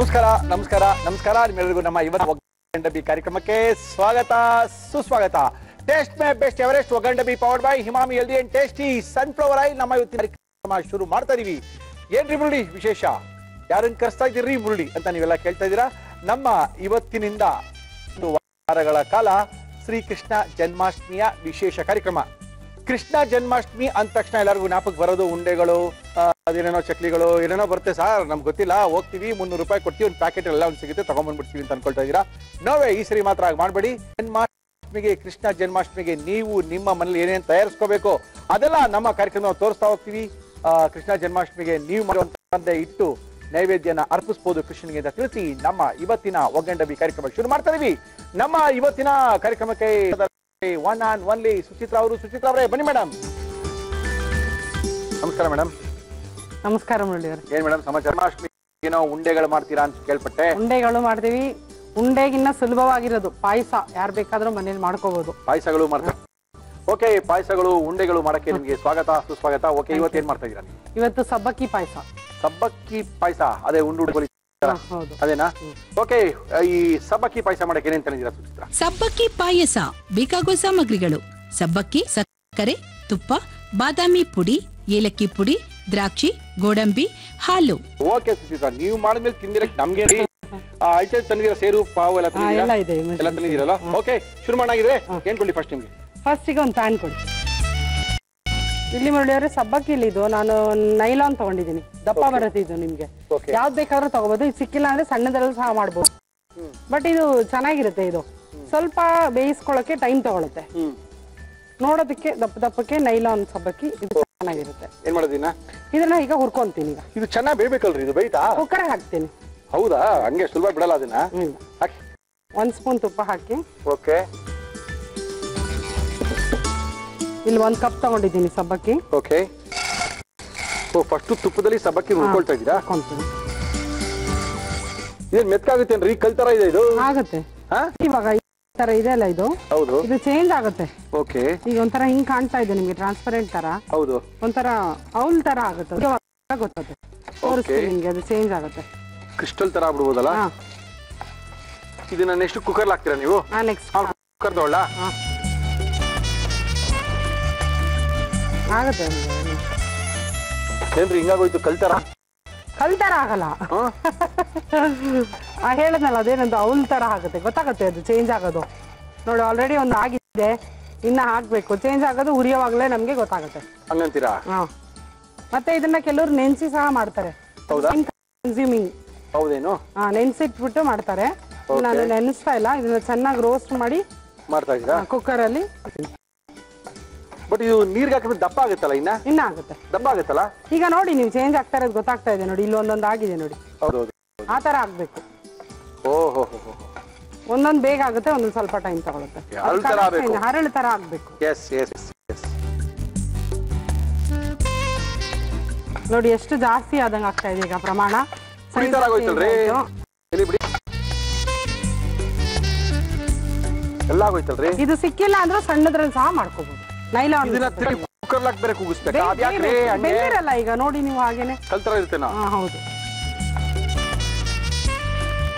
ನಮಸ್ಕಾರ ನಮಸ್ಕಾರ ನಮಸ್ಕಾರ ನಿಮ್ಮೆಲ್ಲರಿಗೂ ನಮ್ಮ ಇವತ್ತು ಒಗ್ಗಂಡಬಿ ಕಾರ್ಯಕ್ರಮಕ್ಕೆ ಸ್ವಾಗತ ಸುಸ್ವಾಗತ. ಟೇಸ್ಟ್ ಮೇ ಬೆಸ್ಟ್ ಎವರೆಸ್ಟ್ ಒಗ್ಗಂಡಬಿ powered by Emami healthy and tasty sunflower oil. ನಮ್ಮ ಇವತ್ತಿನ ಕಾರ್ಯಕ್ರಮ ಶುರು ಮಾಡ್ತಾ ಇದೀವಿ. ಏನ್ರಿ ಮುರುಳಿ ವಿಶೇಷ, ಯಾರನ್ನ ಕರೆಸ್ತಾ ಇದ್ದೀರಿ ಮುರುಳಿ ಅಂತ ನೀವೆಲ್ಲ ಕೇಳ್ತಾ ಇದ್ದೀರಾ. ನಮ್ಮ ಇವತ್ತಿನಿಂದ ವಾರಗಳ ಕಾಲ ಶ್ರೀಕೃಷ್ಣ ಜನ್ಮಾಷ್ಟಮಿಯ ವಿಶೇಷ ಕಾರ್ಯಕ್ರಮ. ಕೃಷ್ಣ ಜನ್ಮಾಷ್ಟಮಿ ಅಂದ ತಕ್ಷಣ ಎಲ್ಲರಿಗೂ ಜ್ಞಾಪಕ ಬರೋದು ಉಂಡೆಗಳು, ಅದೇನೇನೋ ಚಕ್ಲಿಗಳು ಏನೇನೋ ಬರುತ್ತೆ. ಸರ್ ನಮ್ಗೆ ಗೊತ್ತಿಲ್ಲ, ಹೋಗ್ತೀವಿ 300 ರೂಪಾಯಿ ಕೊಡ್ತೀವಿ, ಒಂದು ಪ್ಯಾಕೆಟ್ ಎಲ್ಲ ಒಂದು ಸಿಗುತ್ತೆ, ತಗೊಂಡ್ಬಂದ್ಬಿಡ್ತೀವಿ ಅಂತ ಅನ್ಕೊಳ್ತಾ ಇದ್ದೀರಾ. ನೋವೇ ಈ ಸರಿ ಮಾತ್ರ ಆಗಿ ಮಾಡಬೇಡಿ. ಜನ್ಮಾಷ್ಟಮಿಗೆ, ಕೃಷ್ಣ ಜನ್ಮಾಷ್ಟಮಿಗೆ ನೀವು ನಿಮ್ಮ ಮನೇಲಿ ಏನೇನು ತಯಾರಿಸ್ಕೋಬೇಕು ಅದೆಲ್ಲ ನಮ್ಮ ಕಾರ್ಯಕ್ರಮ ತೋರಿಸ್ತಾ ಹೋಗ್ತೀವಿ. ಕೃಷ್ಣ ಜನ್ಮಾಷ್ಟಮಿಗೆ ನೀವು ಮಾಡುವಂತ ಇಟ್ಟು ನೈವೇದ್ಯನ ಅರ್ಪಿಸಬಹುದು ಕೃಷ್ಣನಿಗೆ ಅಂತ ತಿಳಿಸಿ ನಮ್ಮ ಇವತ್ತಿನ ಒಗ್ಗಂಡಬಿ ಕಾರ್ಯಕ್ರಮ ಶುರು ಮಾಡ್ತಾ ಇದೀವಿ. ನಮ್ಮ ಇವತ್ತಿನ ಕಾರ್ಯಕ್ರಮಕ್ಕೆ ಒನ್ ಆನ್ ಒನ್ಲಿ ಸುಚಿತ್ರಾ ಅವರು. ಸುಚಿತ್ರಾ ಅವರೇ ಬನ್ನಿ ಮೇಡಮ್. ನಮಸ್ಕಾರ ಮೇಡಮ್. ನಮಸ್ಕಾರ ಮುರಳಿ ಅವರು. ಏನ್ ಮೇಡಮ್ ಸಮಾಚಾರ? ಜನ್ಮಾಷ್ಟಮಿ ಏನೋ ಉಂಡೆಗಳು ಮಾಡ್ತೀರಾ ಅಂತ ಕೇಳ್ಪಟ್ಟೆ. ಉಂಡೆಗಳು ಮಾಡ್ತೀವಿ. ಉಂಡೆಗಿನ್ನ ಸುಲಭವಾಗಿರೋದು ಪಾಯಸ, ಯಾರು ಬೇಕಾದ್ರೂ ಮನೇಲಿ ಮಾಡ್ಕೋಬಹುದು. ಪಾಯಸಗಳು ಮಾಡ್ತಾರೆ. ಓಕೆ, ಪಾಯಸಗಳು ಉಂಡೆಗಳು ಮಾಡಕ್ಕೆ ನಿಮ್ಗೆ ಸ್ವಾಗತ ಸುಸ್ವಾಗತ. ಓಕೆ, ಇವತ್ತು ಏನ್ ಮಾಡ್ತಾ ಇದೀರಾ? ಇವತ್ತು ಸಬ್ಬಕ್ಕಿ ಪಾಯಸ. ಸಬ್ಬಕ್ಕಿ ಪಾಯಸ, ಅದೇ ಉಂಡು ಅದೇನಾ? ಓಕೆ, ಈ ಸಬ್ಬಕ್ಕಿ ಪಾಯಸ ಮಾಡಕ್ಕೆ ಏನೇನ್ ತಂದಿದ್ದೀರಾ ಸುಚಿತ್ರಾ? ಸಬ್ಬಕ್ಕಿ ಪಾಯಸ ಬೇಕಾಗುವ ಸಾಮಗ್ರಿಗಳು: ಸಬ್ಬಕ್ಕಿ, ಸಕ್ಕರೆ, ತುಪ್ಪ, ಬಾದಾಮಿ ಪುಡಿ, ಏಲಕ್ಕಿ ಪುಡಿ, ದ್ರಾಕ್ಷಿ, ಗೋಡಂಬಿ, ಹಾಲು. ಓಕೆ ಸುಚಿತ್ರಾ, ನೀವು ಮಾಡಿದ್ಮೇಲೆ ತಿಂದಿರಕ್ಕೆ ನಮ್ಗೆ ಐಟಮ್ ತಂದಿದ್ದೀರಾ? ಸೇರು ಪಾವು ಎಲ್ಲ ತಂದಿದ್ದೀರಲ್ಲ? ಓಕೆ, ಶುರು ಮಾಡಾಗಿದೆ. ಏನ್ ಕೊಡ್ಲಿ ಫಸ್ಟ್ ನಿಮ್ಗೆ? ಫಸ್ಟಿಗೆ ಒಂದು ಪ್ಯಾನ್ ಕೊಡಿ. ಇಲ್ಲಿ ಮುರಳಿ ಅವರೇ, ಸಬ್ಬಕ್ಕಿಲಿ ಇದು ನಾನು ನೈಲಾನ್ ತಗೊಂಡಿದ್ದೀನಿ, ದಪ್ಪ ಬರುತ್ತೆ ಇದು. ನಿಮ್ಗೆ ಯಾವ್ದು ಬೇಕಾದ್ರೂ ತಗೋಬಹುದು. ಇದು ಸಿಕ್ಕಿಲ್ಲ ಅಂದ್ರೆ ಸಣ್ಣದ್ರಲ್ಲಿ ಸಹ ಮಾಡ್ಬೋದು. ಬಟ್ ಇದು ಚೆನ್ನಾಗಿರುತ್ತೆ. ಇದು ಸ್ವಲ್ಪ ಬೇಯಿಸ್ಕೊಳ್ಳೋಕೆ ಟೈಮ್ ತಗೊಳುತ್ತೆ. ನೋಡೋದಕ್ಕೆ ದಪ್ಪ ದಪ್ಪಕ್ಕೆ ನೈಲಾನ್ ಸಬ್ಬಕ್ಕಿ ಇದು ಚೆನ್ನಾಗಿರುತ್ತೆ. ಏನ್ ಮಾಡೋದಿನ ಇದನ್ನ ಈಗ ಹುರ್ಕೊಂತೀನಿ. ಈಗ ಇದು ಚೆನ್ನಾಗಿ ಬೇಯ್ಬೇಕಲ್ರಿ? ಇದು ಬೇಯ್ತಾ? ಕುಕ್ಕರ್ ಹಾಕ್ತೀನಿ. ಹೌದಾ? ಹಂಗೆ ಸುಲಭ ಬಿಡಲ್ಲ ಅದನ್ನ? ಹಾಕಿ. 1 ಸ್ಪೂನ್ ತುಪ್ಪ ಹಾಕಿ. ಓಕೆ, ಇಲ್ಲಿ 1 ಕಪ್ ತಗೊಂಡಿದ್ದೀನಿ ಸಬ್ಬಕ್ಕಿ. ಓಕೆ, ಫಸ್ಟ್ ತುಪ್ಪದಲ್ಲಿ ಸಬ್ಬಕ್ಕಿ ಹುರ್ಕೊಳ್ತಾ ಇದ್ದೀರಾ? ಇದೇನ್ ಮೆತ್ಕಾಗುತ್ತೇನ್ರಿ? ಕಲ್ ತರ ಇದೆ ಇದು? ಆಗುತ್ತೆ. ಇವಾಗ ಈ ತರ ಇದೆ ಅಲ್ಲ, ಇದು ಹೌದು, ಇದು ಚೇಂಜ್ ಆಗುತ್ತೆ. ಓಕೆ, ಈಗ ಒಂಥರ ಹಿಂಗ್ ಕಾಣ್ತಾ ಇದೆ ನಿಮ್ಗೆ, ಟ್ರಾನ್ಸ್ಪರೆಂಟ್ ತರ. ಹೌದು, ಒಂಥರ ಔಲ್ ತರ ಆಗುತ್ತೆ. ಗೊತ್ತದೆ, ತೋರಿಸ್ತೀನಿ ನಿಮ್ಗೆ. ಅದು ಚೇಂಜ್ ಆಗುತ್ತೆ. ಕ್ರಿಸ್ಟಲ್ ತರ ಆಗ್ಬಿಡ್ಬೋದಲ್ಲ? ಇದನ್ನ ನೆಕ್ಸ್ಟ್ ಕುಕ್ಕರ್ ಹಾಕ್ತೀರಾ ನೀವು? ನೆಕ್ಸ್ಟ್ ಕುಕ್ಕರ್ ತಗೊಳ್ಳ? ಆಗುತ್ತೆ. ಏನ್ರಿ ಹಿಂಗಾಗೋಯ್ತು? ಕಲ್ತಾರ? ಕಲ್ತರ ಆಗಲ್ಲ. ಹೇಳದ್ನಲ್ಲ, ಅದೇನಂದು ಔಲ್ ತರ ಆಗುತ್ತೆ. ಗೊತ್ತಾಗುತ್ತೆ ಅದು ಚೇಂಜ್ ಆಗೋದು. ನೋಡಿ, ಆಲ್ರೆಡಿ ಒಂದು ಆಗಿದೆ, ಇನ್ನ ಹಾಕ್ಬೇಕು. ಚೇಂಜ್ ಆಗೋದು ಉರಿಯೋವಾಗ್ಲೇ ನಮ್ಗೆ ಗೊತ್ತಾಗುತ್ತೆ. ಹಂಗಂತೀರಾ? ಮತ್ತೆ ಇದನ್ನ ಕೆಲವರು ನೆನ್ಸಿ ಸಹ ಮಾಡ್ತಾರೆ. ಕನ್ಸ್ಯೂಮಿಂಗ್. ಹೌದೇನು? ನೆನ್ಸಿಟ್ಬಿಟ್ಟು ಮಾಡ್ತಾರೆ. ನಾನು ನೆನೆಸ್ತಾ ಇಲ್ಲ, ಇದನ್ನ ಚೆನ್ನಾಗಿ ರೋಸ್ಟ್ ಮಾಡಿ ಮಾಡ್ತಾ ಇದ್ದೀರಾ ಕುಕ್ಕರ್ ಅಲ್ಲಿ. ಬಟ್ ಇದು ನೀರ್ಗೆ ಹಾಕಿದ್ರೆ ದಪ್ಪ ಆಗುತ್ತಲ್ಲ? ಇನ್ನ ಆಗುತ್ತೆ, ದಪ್ಪ ಆಗುತ್ತಲ್ಲ? ಈಗ ನೋಡಿ, ನೀವು ಚೇಂಜ್ ಆಗ್ತಾ ಇರೋದು ಗೊತ್ತಾಗ್ತಾ ಇದೆ. ನೋಡಿ, ಇಲ್ಲಿ ಒಂದೊಂದು ಆಗಿದೆ ನೋಡಿ. ಹೌದೌದು, ಆ ತರ ಆಗ್ಬೇಕು. ಓಹೋ, ಒಂದೊಂದು ಬೇಗ ಆಗುತ್ತೆ, ಒಂದೊಂದು ಸ್ವಲ್ಪ ಟೈಮ್ ತಗೊಳುತ್ತೆ. ಹರಳು ತರ ಆಗ್ಬೇಕು. ನೋಡಿ, ಎಷ್ಟು ಜಾಸ್ತಿ ಆದಂಗ ಆಗ್ತಾ ಇದೆ ಈಗ ಪ್ರಮಾಣ. ಎಲ್ಲ ಆಗೋಯ್ತಲ್ರಿ? ಇದು ಸಿಕ್ಕಿಲ್ಲ ಅಂದ್ರೆ ಸಣ್ಣದ್ರಲ್ಲಿ ಸಹ ಮಾಡ್ಕೋಬಹುದು. ನೈಲಾನ್ ಕುಕ್ಕರ್ ಹಾಕ್ಬೇಕು, ಬೆಂದಿರಲ್ಲ ಈಗ. ನೋಡಿ ನೀವು, ಹಾಗೇನೆ ಕಲ್ತರ ಇರ್ತೇನಾ? ಹೌದು.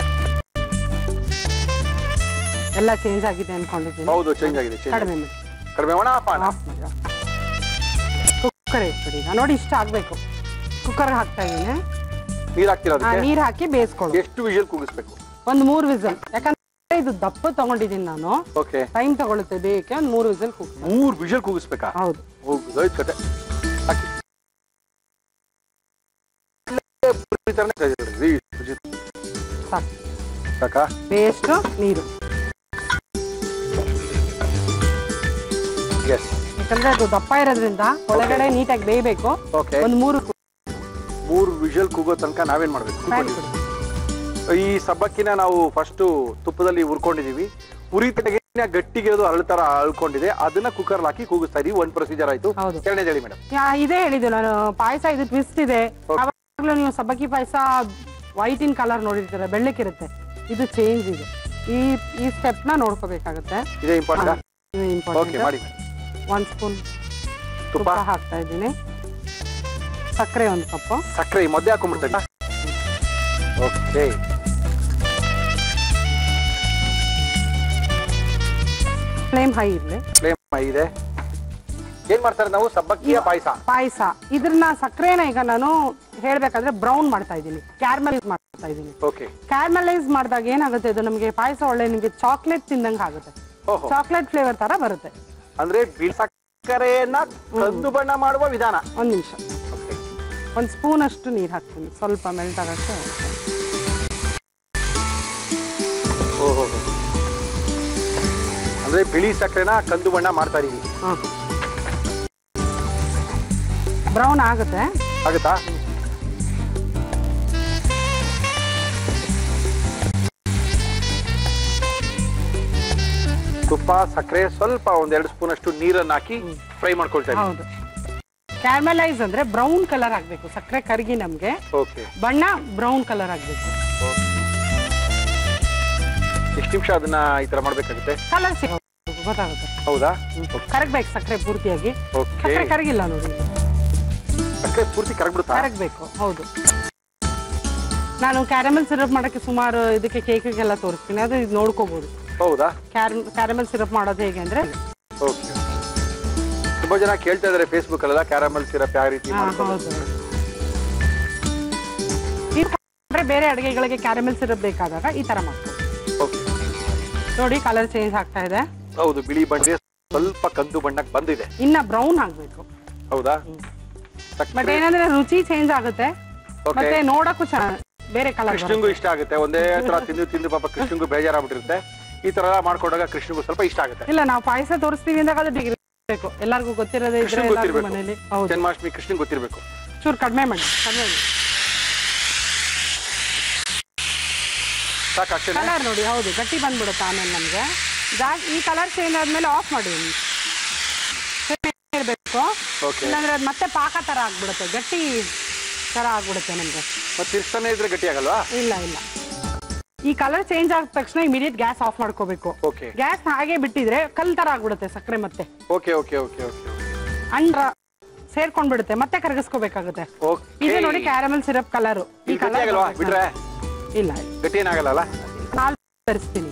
ಎಲ್ಲ ಚೇಂಜ್ ಆಗಿದೆ ಅನ್ಕೊಂಡಿದ್ದೀನಿ. ಹೌದು, ಚೇಂಜ್ ಆಗಿದೆ. ಕಡಿಮೆ ಕುಕ್ಕರ್ ಇಟ್ಬಿಡಿ. ನೋಡಿ, ಇಷ್ಟ ಆಗ್ಬೇಕು. ಕುಕ್ಕರ್ ಹಾಕ್ತಾ ಇದ್ದೀನಿ. ನೀರ್ ಹಾಕ್ತೀರಾ? ನೀರ್ ಹಾಕಿ ಬೇಯಿಸ್ಕೊಳ್ಳಿ. ಎಷ್ಟು ವಿಷಲ್ ಕೂಗಿಸ್ಬೇಕು? ಒಂದು 3 ವಿಸಲ್. ಯಾಕಂದ್ರೆ ಇದು ದಪ್ಪ ತಗೊಂಡಿದ್ದೀನಿ ನಾನು. ಓಕೆ, ಟೈಮ್ ತಗೊಳುತ್ತೆ ಬೇಯಕ್ಕೆ. ಒಂದು 3 ವಿಸಲ್ ಕೂಗಿಸ್. 3 ವಿಷಲ್ ಕೂಗಿಸ್ಬೇಕಾ? ಹೌದು. ಕತೆ ಸಾಕಾ? ಬೇಯಷ್ಟು ನೀರು. ಯಾಕಂದ್ರೆ ಅದು ದಪ್ಪ ಇರೋದ್ರಿಂದ ಒಳಗಡೆ ನೀಟಾಗಿ ಬೇಯಬೇಕು. ಒಂದು 3 ವಿಷಲ್ ಕೂಗೋ ತನಕ ನಾವೇನ್ ಮಾಡ್ಬೇಕು? ಈ ಸಬ್ಬಕ್ಕಿನ ನಾವು ಫಸ್ಟ್ ತುಪ್ಪದಲ್ಲಿ ಹುರ್ಕೊಂಡಿದೀವಿ. ಉರಿತಗೆ ಗಟ್ಟಿಗಿರೋದು ಹರಳ್ತರ ಅಳ್ಕೊಂಡಿದೆ, ಅದನ್ನ ಕುಕ್ಕರ್ ಹಾಕಿ ಕೂಗಿಸ್ತಾ ಇದೀವಿ. 1 ಪ್ರೊಸೀಜರ್ ಆಯ್ತು. ಎರಡನೇದು ಹೇಳಿ ಮೇಡಮ್. ಇದೇ ಹೇಳಿದ್ದು ನಾನು. ಪಾಯಸ ಇದು ಟ್ವಿಸ್ಟ್ ಇದೆ. ಅವಾಗಲೂ ನೀವು ಸಬ್ಬಕ್ಕಿ ಪಾಯಸ ವೈಟ್ ಇನ್ ಕಲರ್ ನೋಡಿರ್ತೀರ, ಬೆಳ್ಳಕ್ಕಿರುತ್ತೆ. ಇದು ಚೇಂಜ್ ಇದೆ. ಈ ಸ್ಟೆಪ್ ನ ನೋಡ್ಕೋಬೇಕಾಗುತ್ತೆ. ಇದೇ ಇಂಪಾರ್ಟೆಂಟ್. 1 ಸ್ಪೂನ್ ತುಪ್ಪ ಹಾಕ್ತಾ ಇದ್ದೀನಿ. ಸಕ್ಕರೆ 1 ಕಪ್. ಸಕ್ಕರೆ ಮಧ್ಯೆ ಹಾಕೊಂಡ್ಬಿಡ್ತಾ. ಓಕೆ, ಫ್ಲೇಮ್ ಹೈ ಇರ್ಲಿ. ಫ್ಲೇಮ್ ಹೈ ಇದೆ. ಏನ್ ಮಾಡ್ತಾರೆ ನಾವು? ಸಬ್ಬಕ್ಕಿಯ ಪಾಯಸ. ಇದ್ರನ್ನ ಸಕ್ಕರೆನ ಈಗ ನಾನು ಹೇಳ್ಬೇಕಾದ್ರೆ ಬ್ರೌನ್ ಮಾಡ್ತಾ ಇದ್ದೀನಿ, ಕ್ಯಾರಮಲೈಸ್ ಮಾಡ್ತಾ ಇದ್ದೀನಿ. ಓಕೆ. ಕ್ಯಾರಮಲೈಸ್ ಮಾಡಿದಾಗ ಏನಾಗುತ್ತೆ, ಇದು ನಮಗೆ ಪಾಯಸ ಒಳ್ಳೆ ನಿಮಗೆ ಚಾಕ್ಲೇಟ್ ತಿಂದಂಗ ಆಗುತ್ತೆ, ಚಾಕ್ಲೇಟ್ ಫ್ಲೇವರ್ ತರ ಬರುತ್ತೆ. ಅಂದ್ರೆ ಸಕ್ಕರೆಯನ್ನ ಕಂದು ಬಣ್ಣ ಮಾಡುವ ವಿಧಾನ. ಒಂದ್ ನಿಮಿಷ, ಒಂದ್ ಸ್ಪೂನ್ ಅಷ್ಟು ನೀರ್ ಹಾಕ್ತೀನಿ, ಸ್ವಲ್ಪ ಮೆಲ್ಟ್ ಆಗಕ್ಕೆ. ಓಹೋ, ಅಂದ್ರೆ ಬಿಳಿ ಸಕ್ಕರೆನ ಕಂದು ಬಣ್ಣ ಮಾಡ್ತಾ ಇದೀವಿ. ಬ್ರೌನ್ ಆಗುತ್ತೆ. ಆಗುತ್ತಾ? ತುಪ್ಪ, ಸಕ್ಕರೆ, ಸ್ವಲ್ಪ ಒಂದೆರಡು ಸ್ಪೂನ್ ಅಷ್ಟು ನೀರನ್ನು ಹಾಕಿ ಫ್ರೈ ಮಾಡ್ಕೊಳ್ತಾ ಇದ್ದೀವಿ. ಹೌದು. ಕ್ಯಾರಮಲೈಸ್ ಅಂದ್ರೆ ಬ್ರೌನ್ ಕಲರ್ ಆಗ್ಬೇಕು, ಸಕ್ಕರೆ ಕರಗಿ ನಮ್ಗೆ ಬಣ್ಣ ಬ್ರೌನ್ ಕಲರ್ ಆಗ್ಬೇಕು. ಎಷ್ಟು ನಿಮಿಷ ಅದನ್ನ ಈ ತರ ಮಾಡ್ಬೇಕಾಗುತ್ತೆ? ಕಲರ್ ಗೊತ್ತಾಗುತ್ತೆ. ಹೌದಾ? ಕರಗ್ಬೇಕು ಸಕ್ಕರೆ ಪೂರ್ತಿಯಾಗಿ. ಸಕ್ಕರೆ ಕರಗಿಲ್ಲ ನೋಡಿ, ಸಕ್ಕರೆ ಪೂರ್ತಿ ಕರಗ್ಬಿಡುತ್ತಾ? ಕರಗ್ಬೇಕು. ಹೌದು. ನಾನು ಕ್ಯಾರಮಲ್ ಸಿರಪ್ ಮಾಡಕ್ಕೆ ಸುಮಾರು ಇದಕ್ಕೆ ಕೇಕ್ಗೆಲ್ಲ ತೋರಿಸ್ತೀನಿ, ಅದು ಇದು ನೋಡ್ಕೋಬಹುದು. ಹೌದಾ? ಕ್ಯಾರಮಲ್ ಸಿರಪ್ ಮಾಡೋದು ಹೇಗೆ ಅಂದ್ರೆ, ತುಂಬಾ ಜನ ಕೇಳ್ತಾ ಇದಾರೆ ಫೇಸ್ಬುಕ್ ಅಲ್ಲ, ಕ್ಯಾರಮಲ್ ಸಿರಪ್ ಯಾವ ರೀತಿ ಹೌದು. ಬೇರೆ ಅಡುಗೆಗಳಿಗೆ ಕ್ಯಾರಮಲ್ ಸಿರಪ್ ಬೇಕಾದಾಗ ಈ ತರ ಮಾಡ್ತೀವಿ. ನೋಡಿ ಕಲರ್ ಚೇಂಜ್ ಆಗ್ತಾ ಇದೆ. ಹೌದು, ಬಿಳಿ ಬಣ್ಣ ಸ್ವಲ್ಪ ಕಂದು ಬಣ್ಣಕ್ಕೆ ಬಂದಿದೆ, ಇನ್ನ ಬ್ರೌನ್ ಆಗ್ಬೇಕು. ಹೌದಾ? ಬಟ್ ಏನಂದ್ರೆ ರುಚಿ ಚೇಂಜ್ ಆಗುತ್ತೆ, ಮತ್ತೆ ನೋಡಕ್ಕೂ ಬೇರೆ ಕಲರ್. ಕೃಷ್ಣಂಗೂ ಇಷ್ಟ ಆಗುತ್ತೆ, ಒಂದೇ ತರ ತಿಂದು ಪಾಪ ಕೃಷ್ಣಂಗೂ ಬೇಜಾರಾಗ್ಬಿಟ್ಟಿರುತ್ತೆ. ಈ ತರ ಮಾಡ್ಕೊಂಡಾಗ ಕೃಷ್ಣಂಗೂ ಸ್ವಲ್ಪ ಇಷ್ಟ ಆಗುತ್ತೆ. ಇಲ್ಲ, ನಾವು ಪಾಯಸ ತೋರಿಸ್ತೀವಿ ಅಂದಾಗ ಅದು ಡಿಗ್ರಿ ಬೇಕು, ಎಲ್ಲರಿಗೂ ಗೊತ್ತಿರೋದೇ ಇದ್ರೆ ಮನೇಲಿ. ಜನ್ಮಾಷ್ಟಮಿ ಕೃಷ್ಣನ್ ಗೊತ್ತಿರ್ಬೇಕು. ಚೂರು ಕಡಿಮೆ ಮಾಡಿ, ಕಲರ್ ನೋಡಿ. ಹೌದು, ಗಟ್ಟಿ ಬಂದ್ಬಿಡುತ್ತೆ ಆಮೇಲೆ ನಮ್ಗೆ. ಈ ಕಲರ್ ಚೇಂಜ್ ಆದ್ಮೇಲೆ ಆಫ್ ಮಾಡಿ ಇರ್ಬೇಕು, ಇಲ್ಲಾಂದ್ರೆ ಅದು ಮತ್ತೆ ಪಾಕ ತರ ಆಗ್ಬಿಡುತ್ತೆ, ಗಟ್ಟಿ ತರ ಆಗ್ಬಿಡುತ್ತೆ ನಮ್ಗೆ. ತಿರ್ಸ್ತಾನೆ ಇದ್ರೆ ಗಟ್ಟಿ ಆಗಲ್ವಾ? ಇಲ್ಲ ಇಲ್ಲ, ಈ ಕಲರ್ ಚೇಂಜ್ ಆದ ತಕ್ಷಣ ಇಮಿಡಿಯೇಟ್ ಗ್ಯಾಸ್ ಆಫ್ ಮಾಡ್ಕೋಬೇಕು. ಗ್ಯಾಸ್ ಹಾಗೆ ಬಿಟ್ಟಿದ್ರೆ ಕಲ್ ತರ ಆಗ್ಬಿಡುತ್ತೆ ಸಕ್ಕರೆ, ಮತ್ತೆ ಅಂಡ್ರ ಸೇರ್ಕೊಂಡ್ಬಿಡುತ್ತೆ, ಮತ್ತೆ ಕರಗಿಸ್ಕೋಬೇಕಾಗುತ್ತೆ. ಇದು ನೋಡಿ ಕ್ಯಾರಮಲ್ ಸಿರಪ್ ಕಲರ್. ಈ ಕಲರ್ ಇಲ್ಲ, ಗಟ್ಟಿ ಏನಾಗಲ್ಲ. ಹಾಲು ತರಿಸ್ತೀನಿ,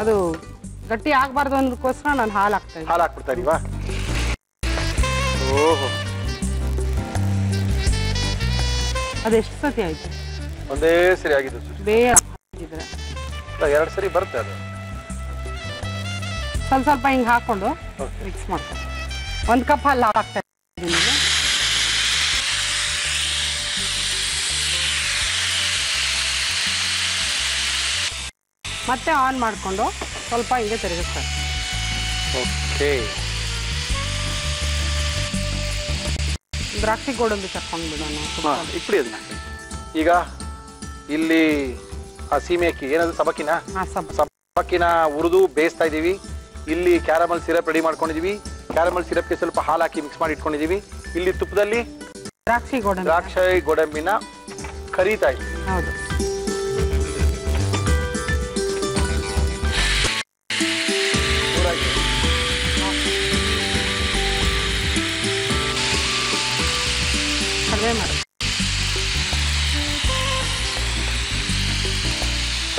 ಅದು ಗಟ್ಟಿ ಆಗ್ಬಾರ್ದು ಅಂದಕ್ಕೋಸ್ಕರ ನಾನು ಹಾಲು ಹಾಕ್ತಾ ಹಾಕ್ಬಿಡ್ತಾರಿವಾ? ಓಹೋ, ಅದೆಷ್ಟು ಸತಿ ಆಯ್ತು? ಒಂದೇ ಸರಿ ಆಗಿದ್ದು. ಬೇರೆ ಎರಡು ಸರಿ ಬರುತ್ತೆ ಅದು. ಸ್ವಲ್ಪ ಸ್ವಲ್ಪ ಹಿಂಗ್ ಹಾಕೊಂಡು ಮಿಕ್ಸ್ ಮಾಡ್ಕೊಂಡು 1 ಕಪ್ ಹಾಲು ಹಾಕ್ತಾ ಇದ್ದೀನಿ. ಮತ್ತೆ ಆನ್ ಮಾಡ್ಕೊಂಡು ಸ್ವಲ್ಪ ಹಿಂಗೆ ತಿರುಗಿಸ್ತಾರೆ. ದ್ರಾಕ್ಷಿ ಗೋಡಂಬಿ ಕರ್ಕೊಂಡು ಬಿಡೋಣ. ಇಪ್ಪಡಿ ಅದನ್ನ ಈಗ ಇಲ್ಲಿ ಆ ಸೀಮೆ ಅಕ್ಕಿ ಏನದು ಸಬ್ಬಕ್ಕಿನ ಸಬ್ಬಕ್ಕಿನ ಹುರಿದು ಬೇಯಿಸ್ತಾ ಇದೀವಿ. ಇಲ್ಲಿ ಕ್ಯಾರಮಲ್ ಸಿರಪ್ ರೆಡಿ ಮಾಡ್ಕೊಂಡಿದೀವಿ. ಕ್ಯಾರಮಲ್ ಸಿರಪ್ಗೆ ಸ್ವಲ್ಪ ಹಾಲು ಹಾಕಿ ಮಿಕ್ಸ್ ಮಾಡಿ ಇಟ್ಕೊಂಡಿದೀವಿ. ಇಲ್ಲಿ ತುಪ್ಪದಲ್ಲಿ ದ್ರಾಕ್ಷಿ ಗೋಡಂಬಿನ ಕರಿತಾ ಇದ್ದೀವಿ. ಹೌದು,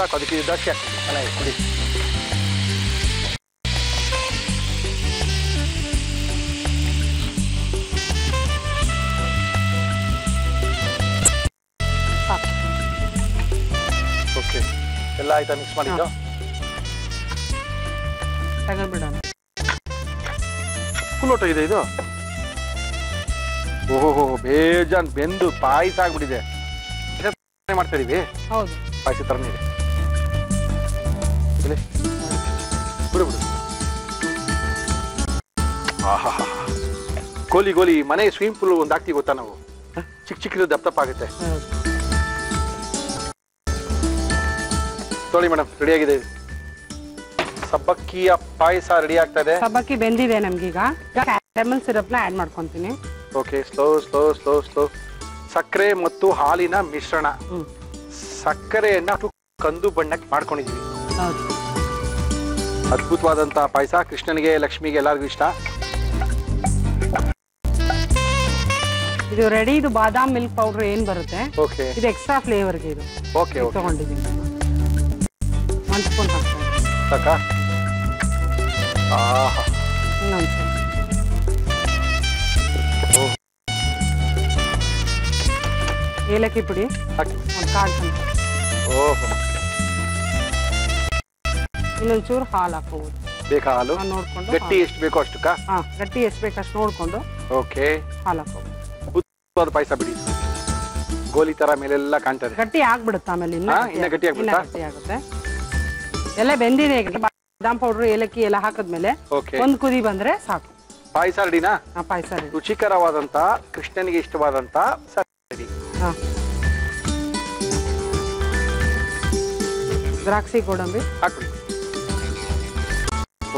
ಸಾಕು. ಅದಕ್ಕೆ ದ್ರಾಕ್ಷಿ ಹಾಕ್ತೀವಿ. ಓಕೆ, ಎಲ್ಲ ಆಯ್ತಾ? ಮಿಕ್ಸ್ ಮಾಡಿದ್ದು ತಗೊಂಡ್ಬಿಡೋಣ. ಫುಲ್ ಲೋಟ ಇದೆ ಇದು. ಓಹೋ, ಬೇಜಾನ್ ಬೆಂದು ಪಾಯಸ ಆಗ್ಬಿಟ್ಟಿದೆ. ಮಾಡ್ತಾ ಇದೀವಿ. ಹೌದು, ಪಾಯಸ ತರನೇ ಇದೆ. ಬಿಡು ಬಿಡು. ಗೋಲಿ ಮನೆ ಸ್ವಿಮ್ಮಿಂಗ್ ಪೂಲ್ ಒಂದು ಹಾಕ್ತಿವಿ ಗೊತ್ತಾ ನಾವು? ಚಿಕ್ಕ ದಪ್ಪ ಆಗುತ್ತೆ. ನೋಡಿ ಮೇಡಮ್, ರೆಡಿ ಆಗಿದೆ. ಸಬ್ಬಕ್ಕಿಯ ಪಾಯಸ ರೆಡಿ ಆಗ್ತಾ ಇದೆ. ಸಬ್ಬಕ್ಕಿ ಬೆಂದಿದೆ ನಮ್ಗೀಗ. ಕ್ಯಾರಮಲ್ ಸಿರಪ್ ನ ಆಡ್ ಮಾಡ್ಕೊಂತೀನಿ. Okay, slow slow slow slow. ಸಕ್ಕರೆ ಮತ್ತು ಹಾಲಿನ ಮಿಶ್ರಣ. ಸಕ್ಕರೆಯನ್ನ ಕಂದು ಬಣ್ಣಕ್ಕೆ ಮಾಡ್ಕೊಂಡಿದೀವಿ. ಅದ್ಭುತವಾದಂತ ಪಾಯಸ. ಕೃಷ್ಣನಿಗೆ, ಲಕ್ಷ್ಮಿಗೆ ಎಲ್ಲರಿಗೂ ಇಷ್ಟ. ಇದು ರೆಡಿ. ಇದು ಬಾದಾಮ್ ಮಿಲ್ಕ್ ಪೌಡರ್ ಏನ್ ಬರುತ್ತೆ, ಇದು ಎಕ್ಸ್ಟ್ರಾ ಫ್ಲೇವರ್ಗೆ ಇದು ತಗೊಂಡಿದ್ದೀನಿ. 1 ಸ್ಪೂನ್ ಹಾಕ್ತೀನಿ. ಸಾಕಾ? ಆಹಾ. ಇನ್ನೊಂದು ಏಲಕ್ಕಿ ಪುಡಿ ಹಾಕಿ. ಒಂದು ಕಾಳು ಚಮಚ. ಓಹೋ. ಇನ್ನೊಂದು ಚೂರು ಹಾಲು ಹಾಕೋಬಹುದು. ಬೇಕಾ ಹಾಲು? ನೋಡ್ಕೊಂಡು ಗಟ್ಟಿ ಎಷ್ಟು ಬೇಕೋ ಅಷ್ಟಕ್ಕ? ಹಾ, ಗಟ್ಟಿ ಎಷ್ಟು ಬೇಕು ಅಷ್ಟು ನೋಡ್ಕೊಂಡು ಓಕೆ. ಹಾಲು ಹಾಕೋಬಹುದು. ಉತ್ತಮವಾದ ಪಾಯಸ ಬಿಡಿ. ಗೋಲಿ ತರ ಮೇಲೆಲ್ಲ ಕಾಣ್ತದೆ. ಗಟ್ಟಿ ಆಗ್ಬಿಡುತ್ತೆ ಆಮೇಲೆ ಇನ್ನ ಗಟ್ಟಿ ಆಗ್ಬಿಡುತ್ತಾ? ಗಟ್ಟಿ ಆಗುತ್ತೆ. ಎಲ್ಲ ಬೆಂದಿದೆ. ಬಾದಾಮ್ ಪೌಡ್ರು ಏಲಕ್ಕಿ ಎಲ್ಲ ಹಾಕಿದ್ಮೇಲೆ ಒಂದು ಕುದಿ ಬಂದ್ರೆ ಸಾಕು. ಪಾಯಸ ರೆಡಿನಾ? ಪಾಯಸ ರೆಡಿ. ರುಚಿಕರವಾದಂತ ಕೃಷ್ಣನಿಗೆ ಇಷ್ಟವಾದಂತ ರೆಡಿ. ದ್ರಾಕ್ಷಿ ಗೋಡಂಬಿ ಹಾಕ್ಬಿಡಿ.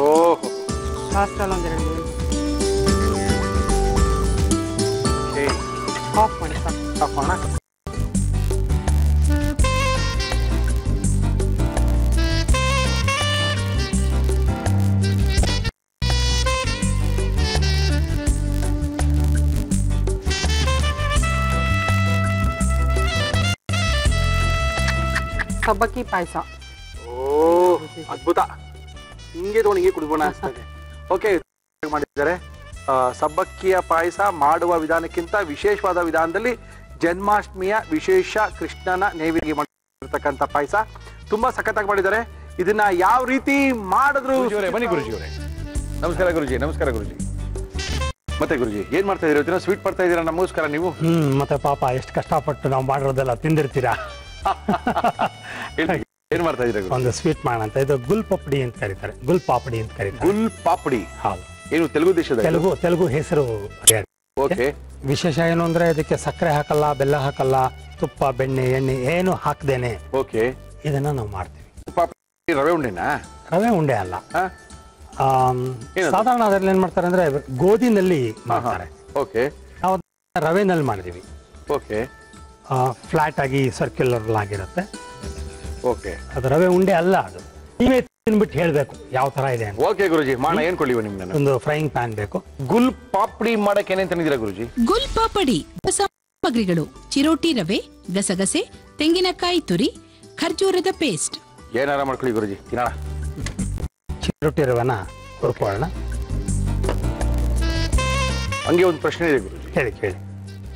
ಓಹೋ. ಲಾಸ್ಟ್ ಅಲ್ಲಿ ಒಂದೆರಡು ಆಫ್ ಮಾಡಿ ಸಾಕು. ಆಫ್ ಮಾಡೋಣ. ಸಬ್ಬಕ್ಕಿ ಪಾಯಸ. ಓ ಅದ್ಭುತ. ಹಿಂಗೆ ತಗೊಂಡು ಹಿಂಗೆ ಕುಡಿಬೋಣ ಅನ್ಸ್ತದೆ. ಓಕೆ, ಮಾಡಿದ್ದಾರೆ. ಸಬ್ಬಕ್ಕಿಯ ಪಾಯಸ ಮಾಡುವ ವಿಧಾನಕ್ಕಿಂತ ವಿಶೇಷವಾದ ವಿಧಾನದಲ್ಲಿ ಜನ್ಮಾಷ್ಟಮಿಯ ವಿಶೇಷ ಕೃಷ್ಣನ ನೈವೇದ್ಯ ಮಾಡಿರ್ತಕ್ಕಂಥ ಪಾಯಸ ತುಂಬಾ ಸಖತ್ತಾಗಿ ಮಾಡಿದ್ದಾರೆ. ಇದನ್ನ ಯಾವ ರೀತಿ ಮಾಡಿದ್ರು? ಬನ್ನಿ ಗುರುಜಿಯವರೇ. ನಮಸ್ಕಾರ ಗುರುಜಿ. ನಮಸ್ಕಾರ ಗುರುಜಿ. ಮತ್ತೆ ಗುರುಜಿ ಏನ್ ಮಾಡ್ತಾ ಇದೀರ? ಸ್ವೀಟ್ ಮಾಡ್ತಾ ಇದೀರಾ ನಮಗೋಸ್ಕರ ನೀವು? ಮತ್ತೆ ಪಾಪ ಎಷ್ಟು ಕಷ್ಟಪಟ್ಟು ನಾವು ಮಾಡಿರೋದೆಲ್ಲ ತಿಂದಿರ್ತೀರಾ. ಏನ್ ಮಾಡ್ತಾ ಇದೀರ? ಒಂದು ಸ್ವೀಟ್ ಮಾಡೋಣ ಅಂತ. ಇದು ಗುಲ್ ಪಪಡಿ ಅಂತ ಕರೀತಾರೆ. ಗುಲ್ ಪಾಪಡಿ ಅಂತ ಕರೀತಾರೆ. ಗುಲ್ ಪಾಪಡಿ. ಹೌದು. ಏನು ತೆಲುಗು ದೇಶದ? ತೆಲುಗು ಹೆಸರು. ಓಕೆ. ವಿಶೇಷ ಏನು ಅಂದ್ರೆ ಇದಕ್ಕೆ ಸಕ್ಕರೆ ಹಾಕಲ್ಲ, ಬೆಲ್ಲ ಹಾಕಲ್ಲ, ತುಪ್ಪ, ಬೆಣ್ಣೆ, ಎಣ್ಣೆ ಏನು ಹಾಕ್ದೇನೆ ಓಕೆ ಇದನ್ನ ನಾವು ಮಾಡ್ತೀವಿ. ರವೆ ಉಂಡೆನಾ? ರವೆ ಉಂಡೆ ಅಲ್ಲ. ಸಾಧಾರಣ ಅದ್ರಲ್ಲಿ ಏನ್ ಮಾಡ್ತಾರೆ ಅಂದ್ರೆ ಗೋಧಿನಲ್ಲಿ ಮಾಡ್ತಾರೆ. ಓಕೆ. ನಾವು ರವೆನಲ್ಲಿ ಮಾಡಿದೀವಿ. ಓಕೆ. ಫ್ಲಾಟ್ ಆಗಿ ಸರ್ಕ್ಯುಲರ್ ಆಗಿರುತ್ತೆ. ಓಕೆ. ಅದು ರವೆ ಉಂಡೆ ಅಲ್ಲ. ಅದು ನೀವೇ ತಿನ್ಬಿಟ್ಟು ಹೇಳ್ಬೇಕು ಯಾವ ತರ ಇದೆ ಅಂತ. ಓಕೆ ಗುರುಜಿ, ಮಾಡ ಏನ್ ಕೊಡ್ಲಿವ ನಿಮ್ಗೆ? ಒಂದು ಫ್ರೈಯಿಂಗ್ ಪ್ಯಾನ್ ಬೇಕು. ಗುಲ್ ಪಾಪಡಿ ಮಾಡಕ್ಕೆ ಏನೇನ್ ತಂದಿದ್ದೀರಾ ಗುರುಜಿ? ಗುಲ್ ಪಾಪಡಿ ಸಾಮಗ್ರಿಗಳು: ಚಿರೋಟಿ ರವೆ, ಗಸಗಸೆ, ತೆಂಗಿನಕಾಯಿ ತುರಿ, ಖರ್ಜೂರದ ಪೇಸ್ಟ್. ಏನಾರ ಮಾಡ್ಕೊಳ್ಳಿ ಗುರುಜಿ, ತಿನ್ನೋಣ. ಚಿರೋಟಿ ರವೆನ ಹುರ್ಕೊಳ್ಳೋಣ. ಹಂಗೆ ಒಂದು ಪ್ರಶ್ನೆ ಇದೆ ಗುರುಜಿ. ಹೇಳಿ.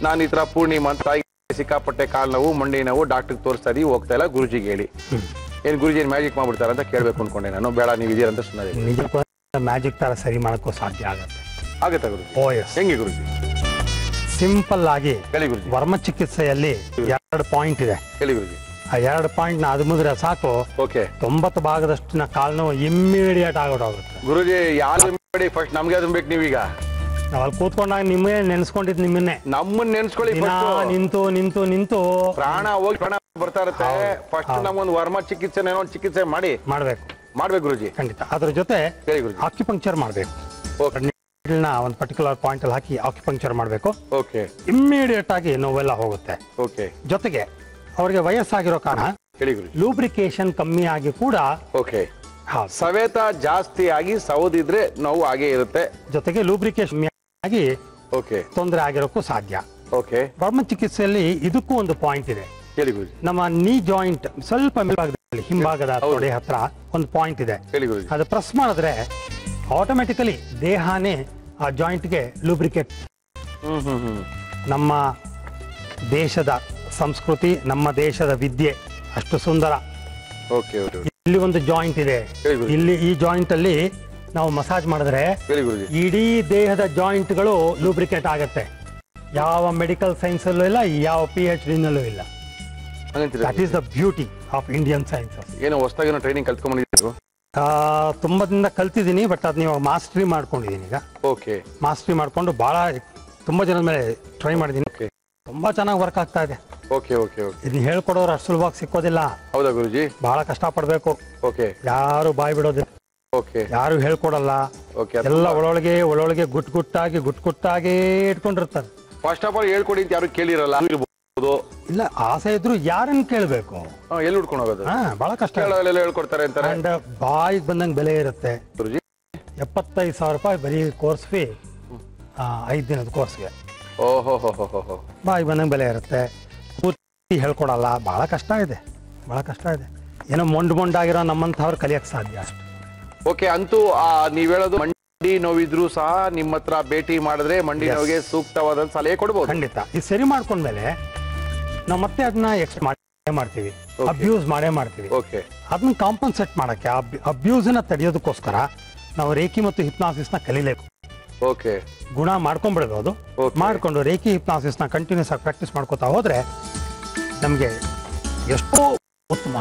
ನಾನು ಈ ತರ ಪೂರ್ಣಿಮಾ ಅಂತ ಸಿಕ್ಕಾಪಟ್ಟೆ ಕಾಲ್ ನೋವು, ಮಂಡಿ ನೋವು, ಡಾಕ್ಟರ್ ತೋರಿಸ್ತಾ ಇದೀವಿ, ಹೋಗ್ತಾ ಇಲ್ಲ. ಗುರುಜಿಗೆ ಹೇಳಿ, ಏನ್ ಗುರುಜಿ ಏನ್ ಮ್ಯಾಜಿಕ್ ಮಾಡ್ಬಿಡ್ತಾರ ಅಂತ ಕೇಳ್ಬೇಕು ಅನ್ಕೊಂಡೆ ನಾನು. ಬೇಡ, ನೀವು ಇದೀರ ಅಂತ ಸುಮ್ಮನೆ. ನಿಜಕ್ಕೂ ಮ್ಯಾಜಿಕ್ ತರ ಸರಿ ಮಾಡಕ್ಕೂ ಸಾಧ್ಯ ಆಗುತ್ತೆ. ಆಗತ್ತಾ ಗುರುಜಿ? ಓ ಎಸ್. ಹೆಂಗೆ ಗುರುಜಿ? ಸಿಂಪಲ್ ಆಗಿ ಹೇಳಿ ಗುರುಜಿ. ವರ್ಮ ಚಿಕಿತ್ಸೆಯಲ್ಲಿ 2 ಪಾಯಿಂಟ್ ಇದೆ. ಹೇಳಿ ಗುರುಜಿ. ಆ 2 ಪಾಯಿಂಟ್ ನ ಅದ್ಮುದ್ರೆ ಸಾಕು. ಓಕೆ. 90 ಭಾಗದಷ್ಟಿನ ಕಾಲ್ ನೋವು ಇಮ್ಮಿಡಿಯೇಟ್ ಆಗೋಗುತ್ತೆ. ಗುರುಜಿ ಯಾರು ಫಸ್ಟ್ ನಮ್ಗೆ ಅದನ್ನ ಬೇಕು. ನೀವೀಗ ನಾವ್ ಅಲ್ಲಿ ಕೂತ್ಕೊಂಡಾಗ ನಿಮ್ಮೇ ನೆನ್ಸ್ಕೊಂಡಿದ್ ನಿಮ್ಮನ್ನೇ. ನಮ್ಮನ್ನ ನೆನ್ಸ್ಕೊಳ್ಳಿ. ನಿಂತು ಪ್ರಾಣ ಹೋಗಿ ಪ್ರಾಣ ಬರ್ತಾ ಇರುತ್ತೆ. ಫಸ್ಟ್ ನಮ್ಮೊಂದು ವರ್ಮ ಚಿಕಿತ್ಸೆ ಏನೋ ಒಂದು ಚಿಕಿತ್ಸೆ ಮಾಡ್ಬೇಕು ಗುರುಜಿ. ಖಂಡಿತ. ಅದ್ರ ಜೊತೆ ಹೇಳಿ ಗುರುಜಿ. ಆಕ್ಯುಪಂಕ್ಚರ್ ಮಾಡ್ಬೇಕು. ಒಂದು ಪರ್ಟಿಕ್ಯುಲರ್ ಪಾಯಿಂಟ್ ಅಲ್ಲಿ ಹಾಕಿ ಆಕ್ಯುಪಂಕ್ಚರ್ ಮಾಡ್ಬೇಕು. ಓಕೆ. ಇಮ್ಮಿಡಿಯೇಟ್ ಆಗಿ ನೋವೆಲ್ಲ ಹೋಗುತ್ತೆ. ಓಕೆ. ಜೊತೆಗೆ ಅವ್ರಿಗೆ ವಯಸ್ಸಾಗಿರೋ ಕಾರಣ ಹೇಳಿ ಗುರುಜಿ, ಲೂಬ್ರಿಕೇಶನ್ ಕಮ್ಮಿ ಆಗಿ ಕೂಡ. ಓಕೆ. ಸವೇತ ಜಾಸ್ತಿ ಆಗಿ ಸೌದಿದ್ರೆ ನೋವು ಹಾಗೆ ಇರುತ್ತೆ. ಜೊತೆಗೆ ಲೂಬ್ರಿಕೇಶನ್ ಆಗಿ ಓಕೆ ತೊಂದರೆ ಆಗಿರೋಕ್ಕೂ ಸಾಧ್ಯ. ಓಕೆ. ವರ್ಮ ಚಿಕಿತ್ಸೆಯಲ್ಲಿ ಇದಕ್ಕೂ ಒಂದು ಪಾಯಿಂಟ್ ಇದೆ. ಹೇಳಿ ಗುರುಜಿ. ನಮ್ಮ ನೀ ಜಾಯಿಂಟ್ ಸ್ವಲ್ಪ ಮೇಲ್ಭಾಗದಲ್ಲಿ ಹಿಂಭಾಗದ ತೊಡೆ ಹತ್ರ ಒಂದು ಪಾಯಿಂಟ್ ಇದೆ. ಹೇಳಿ ಗುರುಜಿ. ಅದು ಪ್ರೆಸ್ ಮಾಡಿದ್ರೆ ಆಟೋಮೆಟಿಕಲಿ ದೇಹನೇ ಆ ಜಾಯಿಂಟ್ಗೆ ಲೂಬ್ರಿಕೇಟ್. ನಮ್ಮ ದೇಶದ ಸಂಸ್ಕೃತಿ, ನಮ್ಮ ದೇಶದ ವಿದ್ಯೆ ಅಷ್ಟು ಸುಂದರ. ಓಕೆ. ಇಲ್ಲಿ ಒಂದು ಜಾಯಿಂಟ್ ಇದೆ. ಇಲ್ಲಿ ಈ ಜಾಯಿಂಟ್ ಅಲ್ಲಿ ನಾವು ಮಸಾಜ್ ಮಾಡಿದ್ರೆ ಇಡೀ ದೇಹದ ಜಾಯಿಂಟ್ಗಳು ಲೂಬ್ರಿಕೇಟ್ ಆಗತ್ತೆ. ಯಾವ ಮೆಡಿಕಲ್ ಸೈನ್ಸ್ ಅಲ್ಲೂ ಇಲ್ಲ, ಯಾವ PhD ನಲ್ಲೂ ಇಲ್ಲ. That is the beauty of Indian sciences. ಏನೋ ಹೊಸದಾಗಿ ಟ್ರೈನಿಂಗ್ ಕಲ್ತ್ಕೊಂಡಿದ್ದೀರಾ? ತುಂಬಾ ದಿನ ಕಲ್ತಿದ್ದೀನಿ, ಬಟ್ ಅದ್ ನೀವು ಮಾಸ್ಟ್ರಿ ಮಾಡ್ಕೊಂಡಿದ್ದೀನಿ ಈಗ. ಓಕೆ. ಮಾಸ್ಟ್ರಿ ಮಾಡ್ಕೊಂಡು ತುಂಬಾ ಜನದ ಮೇಲೆ ಟ್ರೈ ಮಾಡಿದ್ದೀನಿ. ತುಂಬಾ ಚೆನ್ನಾಗಿ ವರ್ಕ್ ಆಗ್ತಾ ಇದೆ. Okay okay okay. ಇದನ್ನ ಹೇಳ್ಕೊಡೋರು ಅಷ್ಟು ಸುಲಭವಾಗಿ ಸಿಕ್ಕೋದಿಲ್ಲ. ಹೌದಾ ಗುರುಜಿ? ಬಹಳ ಕಷ್ಟ ಪಡ್ಬೇಕು. ಓಕೆ. ಯಾರು ಬಾಯ್ ಬಿಡೋದಿಲ್ಲ. ಓಕೆ. ಯಾರು ಹೇಳ್ಕೊಡಲ್ಲ. ಓಕೆ. ಎಲ್ಲ ಒಳೊಳಗೆ ಗುಟ್ಟಾಗಿ ಇಟ್ಕೊಂಡಿರ್ತಾರೆ. ಫಸ್ಟ್ ಆಫ್ ಆಲ್ ಹೇಳ್ಕೊಡಿ ಅಂತ ಯಾರು ಕೇಳಿರಲ್ಲ. ಇಲ್ಲ, ಆಸೆ ಇದ್ರು ಯಾರನ್ನ ಕೇಳ್ಬೇಕು? ಎಲ್ಲಿ ಹುಡ್ಕೊಂಡು ಹೋಗೋದು? ಬಹಳ ಕಷ್ಟ. ಹೇಳ್ಕೊಡ್ತಾರೆ ಅಂತಾರೆ. ಅಂಡ್ ಬಾಯಿಗೆ ಬಂದಂಗೆ ಬೆಲೆ ಇರುತ್ತೆ ಗುರುಜಿ. 75,000 ರೂಪಾಯಿ ಬರೀ ಕೋರ್ಸ್ ಫೀ, 5 ದಿನದ ಕೋರ್ಸ್ಗೆ. ಓಹೋ. ಬಾಯಿಗೆ ಬಂದಂಗೆ ಬೆಲೆ ಇರುತ್ತೆ. ಪೂರ್ತಿ ಹೇಳ್ಕೊಡಲ್ಲ. ಬಹಳ ಕಷ್ಟ ಇದೆ. ಏನೋ ಮೊಂಡಾಗಿರೋ ನಮ್ಮಂಥವ್ರು ಕಲಿಯಕ್ಕೆ ಸಾಧ್ಯ ಅಷ್ಟೆ. ಓಕೆ, ಅಂತೂ ನೀವ್ ಹೇಳೋದು ಮಂಡಿ ನೋವಿದ್ರು ಸಹ ನಿಮ್ಮ ಹತ್ರ ಭೇಟಿ ಮಾಡಿದ್ರೆ ಮಂಡಿ ನೋವಿಗೆ ಸೂಕ್ತವಾದ ಸಲಹೆ ಕೊಡ್ಬೋದು. ಖಂಡಿತ. ಇದು ಸರಿ ಮಾಡ್ಕೊಂಡ್ಮೇಲೆ ನಾವು ಮತ್ತೆ ಅದನ್ನ ಮಾಡ್ತೀವಿ, ಅಬ್ಯೂಸ್ ಮಾಡೇ ಮಾಡ್ತೀವಿ. ಓಕೆ, ಅದನ್ನ ಕಾಂಪನ್ಸೇಟ್ ಮಾಡಕ್ಕೆ, ಅಬ್ಯೂಸ್ ನ ತಡೆಯೋದಕ್ಕೋಸ್ಕರ ನಾವು ರೇಖಿ ಮತ್ತು ಹಿಪ್ನಾಸಿಸ್ ನ ಕಲಿಬೇಕು. ಓಕೆ, ಗುಣ ಮಾಡ್ಕೊಂಡ್ಬಿಡ್ಬೋದು. ಮಾಡ್ಕೊಂಡು ರೇಖಿ ಹಿಪ್ನಾಸಿಸ್ ನ ಕಂಟಿನ್ಯೂಸ್ ಆಗಿ ಪ್ರಾಕ್ಟೀಸ್ ಮಾಡ್ಕೋತಾ ಹೋದ್ರೆ ನಮ್ಗೆ ಎಷ್ಟೋ ಉತ್ತಮ.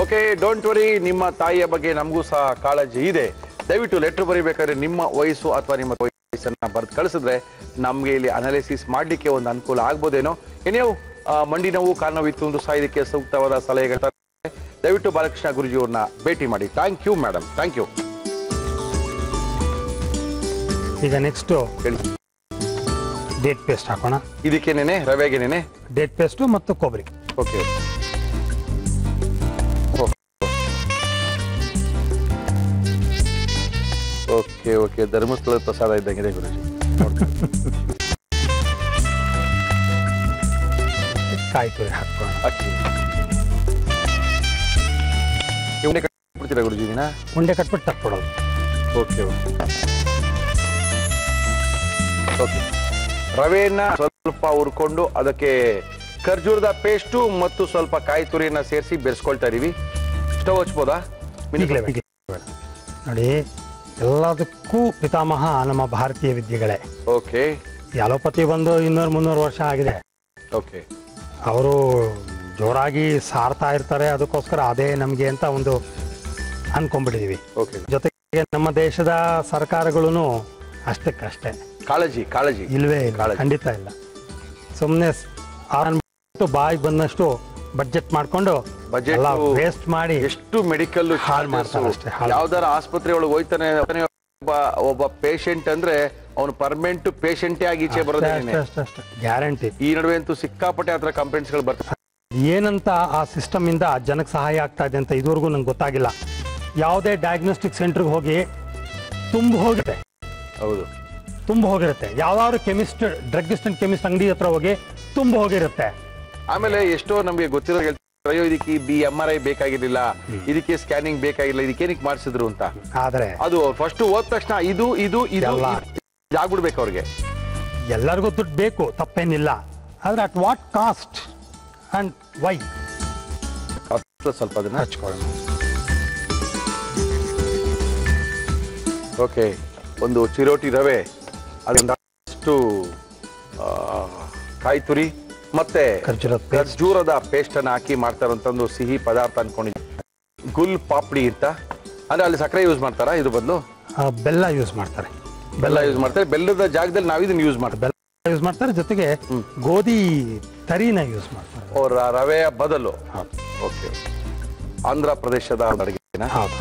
ಓಕೆ, ಡೋಂಟ್ ವರಿ, ನಿಮ್ಮ ತಾಯಿಯ ಬಗ್ಗೆ ನಮಗೂ ಸಹ ಕಾಳಜಿ ಇದೆ. ದಯವಿಟ್ಟು ಲೆಟರ್ ಬರೀಬೇಕಾದ್ರೆ ನಿಮ್ಮ ವಯಸ್ಸು ಅಥವಾ ನಿಮ್ಮ ವಯಸ್ಸನ್ನ ಬರೆದು ಕಳಿಸಿದ್ರೆ ನಮ್ಗೆ ಇಲ್ಲಿ ಅನಾಲಿಸಿಸ್ ಮಾಡ್ಲಿಕ್ಕೆ ಒಂದು ಅನುಕೂಲ ಆಗ್ಬೋದೇನೋ. ಏನೇವು ಮಂಡಿ ನೋವು, ಕಾಲು ನೋವು ಇತ್ತು ಸಹ ಇದಕ್ಕೆ ಸೂಕ್ತವಾದ ಸಲಹೆಗಳು. ದಯವಿಟ್ಟು ಬಾಲಕೃಷ್ಣ ಗುರುಜಿ ಅವ್ರನ್ನ ಭೇಟಿ ಮಾಡಿ. Thank you madam, thank you. ಈಗ ನೆಕ್ಸ್ಟ್ ಡೇಟ್ ಪೇಸ್ಟ್ ಹಾಕೋಣ. ಇದಕ್ಕೇನೇನೆ ರವೆಗೇನೇನೆ ಡೇಟ್ ಪೇಸ್ಟ್ ಮತ್ತು ಕೊಬ್ಬರಿ. ಓಕೆ, ಓಕೆ ಓಕೆ, ಧರ್ಮಸ್ಥಳದ ಪ್ರಸಾದ ಇದ್ದಂಗಿದೆ ಗುರುಜಿ. ಕಾಯಿ ತುರಿ ಹಾಕೋಣ. ಅಕ್ಕಿ ಉಂಡೆ ಕಟ್ಬಿಡ್ತೀರಾ ಗುರುಜಿ ದಿನ? ಉಂಡೆ ಕಟ್ಬಿಟ್ಟು ತಕ್ಕೊಡೋದು. ಓಕೆ ಓಕೆ ಓಕೆ, ರವೆಯನ್ನ ಸ್ವಲ್ಪ ಹುರ್ಕೊಂಡು ಅದಕ್ಕೆ ಖರ್ಜೂರದ ಪೇಸ್ಟು ಮತ್ತು ಸ್ವಲ್ಪ ಕಾಯಿ ತುರಿಯನ್ನ ಸೇರಿಸಿ ಬೆರೆಸ್ಕೊಳ್ತಾ ಇದೀವಿ. ಸ್ಟವ್ ಹಚ್ಬೋದಾ? ನೋಡಿ, ಎಲ್ಲದಕ್ಕೂ ಪಿತಾಮಹ ನಮ್ಮ ಭಾರತೀಯ ವಿದ್ಯೆಗಳೇ. ಓಕೆ, ಅಲೋಪತಿ ಬಂದು 200-300 ವರ್ಷ ಆಗಿದೆ. ಓಕೆ, ಅವರು ಜೋರಾಗಿ ಸಾರ್ತಾ ಇರ್ತಾರೆ, ಅದಕ್ಕೋಸ್ಕರ ಅದೇ ನಮ್ಗೆ ಅಂತ ಒಂದು ಅನ್ಕೊಂಡ್ಬಿಟ್ಟಿದೀವಿ. ಓಕೆ, ಜೊತೆಗೆ ನಮ್ಮ ದೇಶದ ಸರ್ಕಾರಗಳು ಅಷ್ಟಕ್ಕಷ್ಟೇ ಕಾಳಜಿ ಕಾಳಜಿ ಇಲ್ವೇ ಇಲ್ಲ, ಖಂಡಿತ ಇಲ್ಲ. ಸುಮ್ಮನೆ ಬಾಯಿ ಬಂದಷ್ಟು ಬಡ್ಜೆಟ್ ಮಾಡ್ಕೊಂಡು ವೇಸ್ಟ್ ಮಾಡಿ ಎಷ್ಟು ಮೆಡಿಕಲ್ ಹಾಳು ಮಾಡ್ತಾರೆ ಅಷ್ಟೇ. ಯಾವ್ದಾರ ಆಸ್ಪತ್ರೆ ಒಳಗೆ ಹೋಯ್ತಾನೆ ಒಬ್ಬ ಪೇಷಂಟ್ ಅಂದ್ರೆ ಅವನು ಪರ್ಮನೆಂಟ್ ಪೇಷಂಟೇ ಆಗಿ ಈಚೆ ಬರೋದೇ ಗ್ಯಾರಂಟಿ. ಈ ನಡುವೆ ಅಂತೂ ಸಿಕ್ಕಾಪಟ್ಟೆ ಆತರ ಕಂಪ್ಲೇಂಟ್ಸ್ ಗಳು ಬರ್ತವೆ. ಏನಂತ ಆ ಸಿಸ್ಟಮ್ ಇಂದ ಜನಕ್ಕೆ ಸಹಾಯ ಆಗ್ತಾ ಇದೆ ಅಂತ ಇದುವರೆಗೂ ನಂಗೆ ಗೊತ್ತಾಗಿಲ್ಲ. ಯಾವುದೇ ಡಯಾಗ್ನೋಸ್ಟಿಕ್ ಸೆಂಟರ್ಗೆ ಹೋಗಿ ತುಂಬ ಹೋಗುತ್ತೆ. ಹೌದು, ತುಂಬ ಹೋಗಿರುತ್ತೆ. ಯಾವ್ದಾದ್ರು ಕೆಮಿಸ್ಟ್, ಡ್ರಗ್ಗಿಸ್ಟ್ ಅಂಡ್ ಕೆಮಿಸ್ಟ್ ಅಂಗಡಿ ಹತ್ರ ಹೋಗಿ ತುಂಬ ಹೋಗಿರುತ್ತೆ. ಆಮೇಲೆ ಎಷ್ಟೋ ನಮ್ಗೆ ಗೊತ್ತಿರೋ ಅಯ್ಯೋ ಇದಕ್ಕೆ MRI ಬೇಕಾಗಿರ್ಲಿಲ್ಲ, ಇದಕ್ಕೆ ಸ್ಕ್ಯಾನಿಂಗ್ ಬೇಕಾಗಿಲ್ಲ, ಇದಕ್ಕೇನಕ್ಕೆ ಮಾಡಿಸಿದ್ರು ಅಂತ. ಆದ್ರೆ ಅದು ಫಸ್ಟ್ ಹೋದ ತಕ್ಷಣ ಇದು ಇದು ಇದು ಆಗ್ಬಿಡ್ಬೇಕು ಅವ್ರಿಗೆ. ಎಲ್ಲರಿಗೂ ದುಡ್ಡು ಬೇಕು, ತಪ್ಪೇನಿಲ್ಲ. ಆದ್ರೆ at what cost and why? ಸ್ವಲ್ಪ ಅದನ್ನ ಹಚ್ಕೊಳ್ಳೋಣ. ಓಕೆ, ಒಂದು ಚಿರೋಟಿ ರವೆ, ಅದರಿಂದ ಅಷ್ಟು ಕಾಯಿ ತುರಿ ಮತ್ತೆ ಖರ್ಜೂರದ ಪೇಸ್ಟ್ ಅನ್ನ ಹಾಕಿ ಮಾಡ್ತಾರಂತ ಒಂದು ಸಿಹಿ ಪದಾರ್ಥ ಅನ್ಕೊಂಡಿದ್ದೀನಿ. ಗುಲ್ ಪಾಪಡಿ ಅಂತ, ಅಂದ್ರೆ ಅಲ್ಲಿ ಸಕ್ಕರೆ ಯೂಸ್ ಮಾಡ್ತಾರಾ? ಇದು ಬದಲು ಬೆಲ್ಲ ಯೂಸ್ ಮಾಡ್ತಾರೆ. ಬೆಲ್ಲ ಯೂಸ್ ಮಾಡ್ತಾರೆ. ಬೆಲ್ಲದ ಜಾಗದಲ್ಲಿ ನಾವು ಇದನ್ನ ಯೂಸ್ ಮಾಡ್ತಾರೆ. ಬೆಲ್ಲ ಯೂಸ್ ಮಾಡ್ತಾರೆ, ಜೊತೆಗೆ ಗೋಧಿ ತರಿನ ಯೂಸ್ ಮಾಡ್ತಾರೆ ಅವ್ರ ರವೆಯ ಬದಲು. ಓಕೆ, ಆಂಧ್ರ ಪ್ರದೇಶದ ಅಡುಗೆನ. ಹೌದು.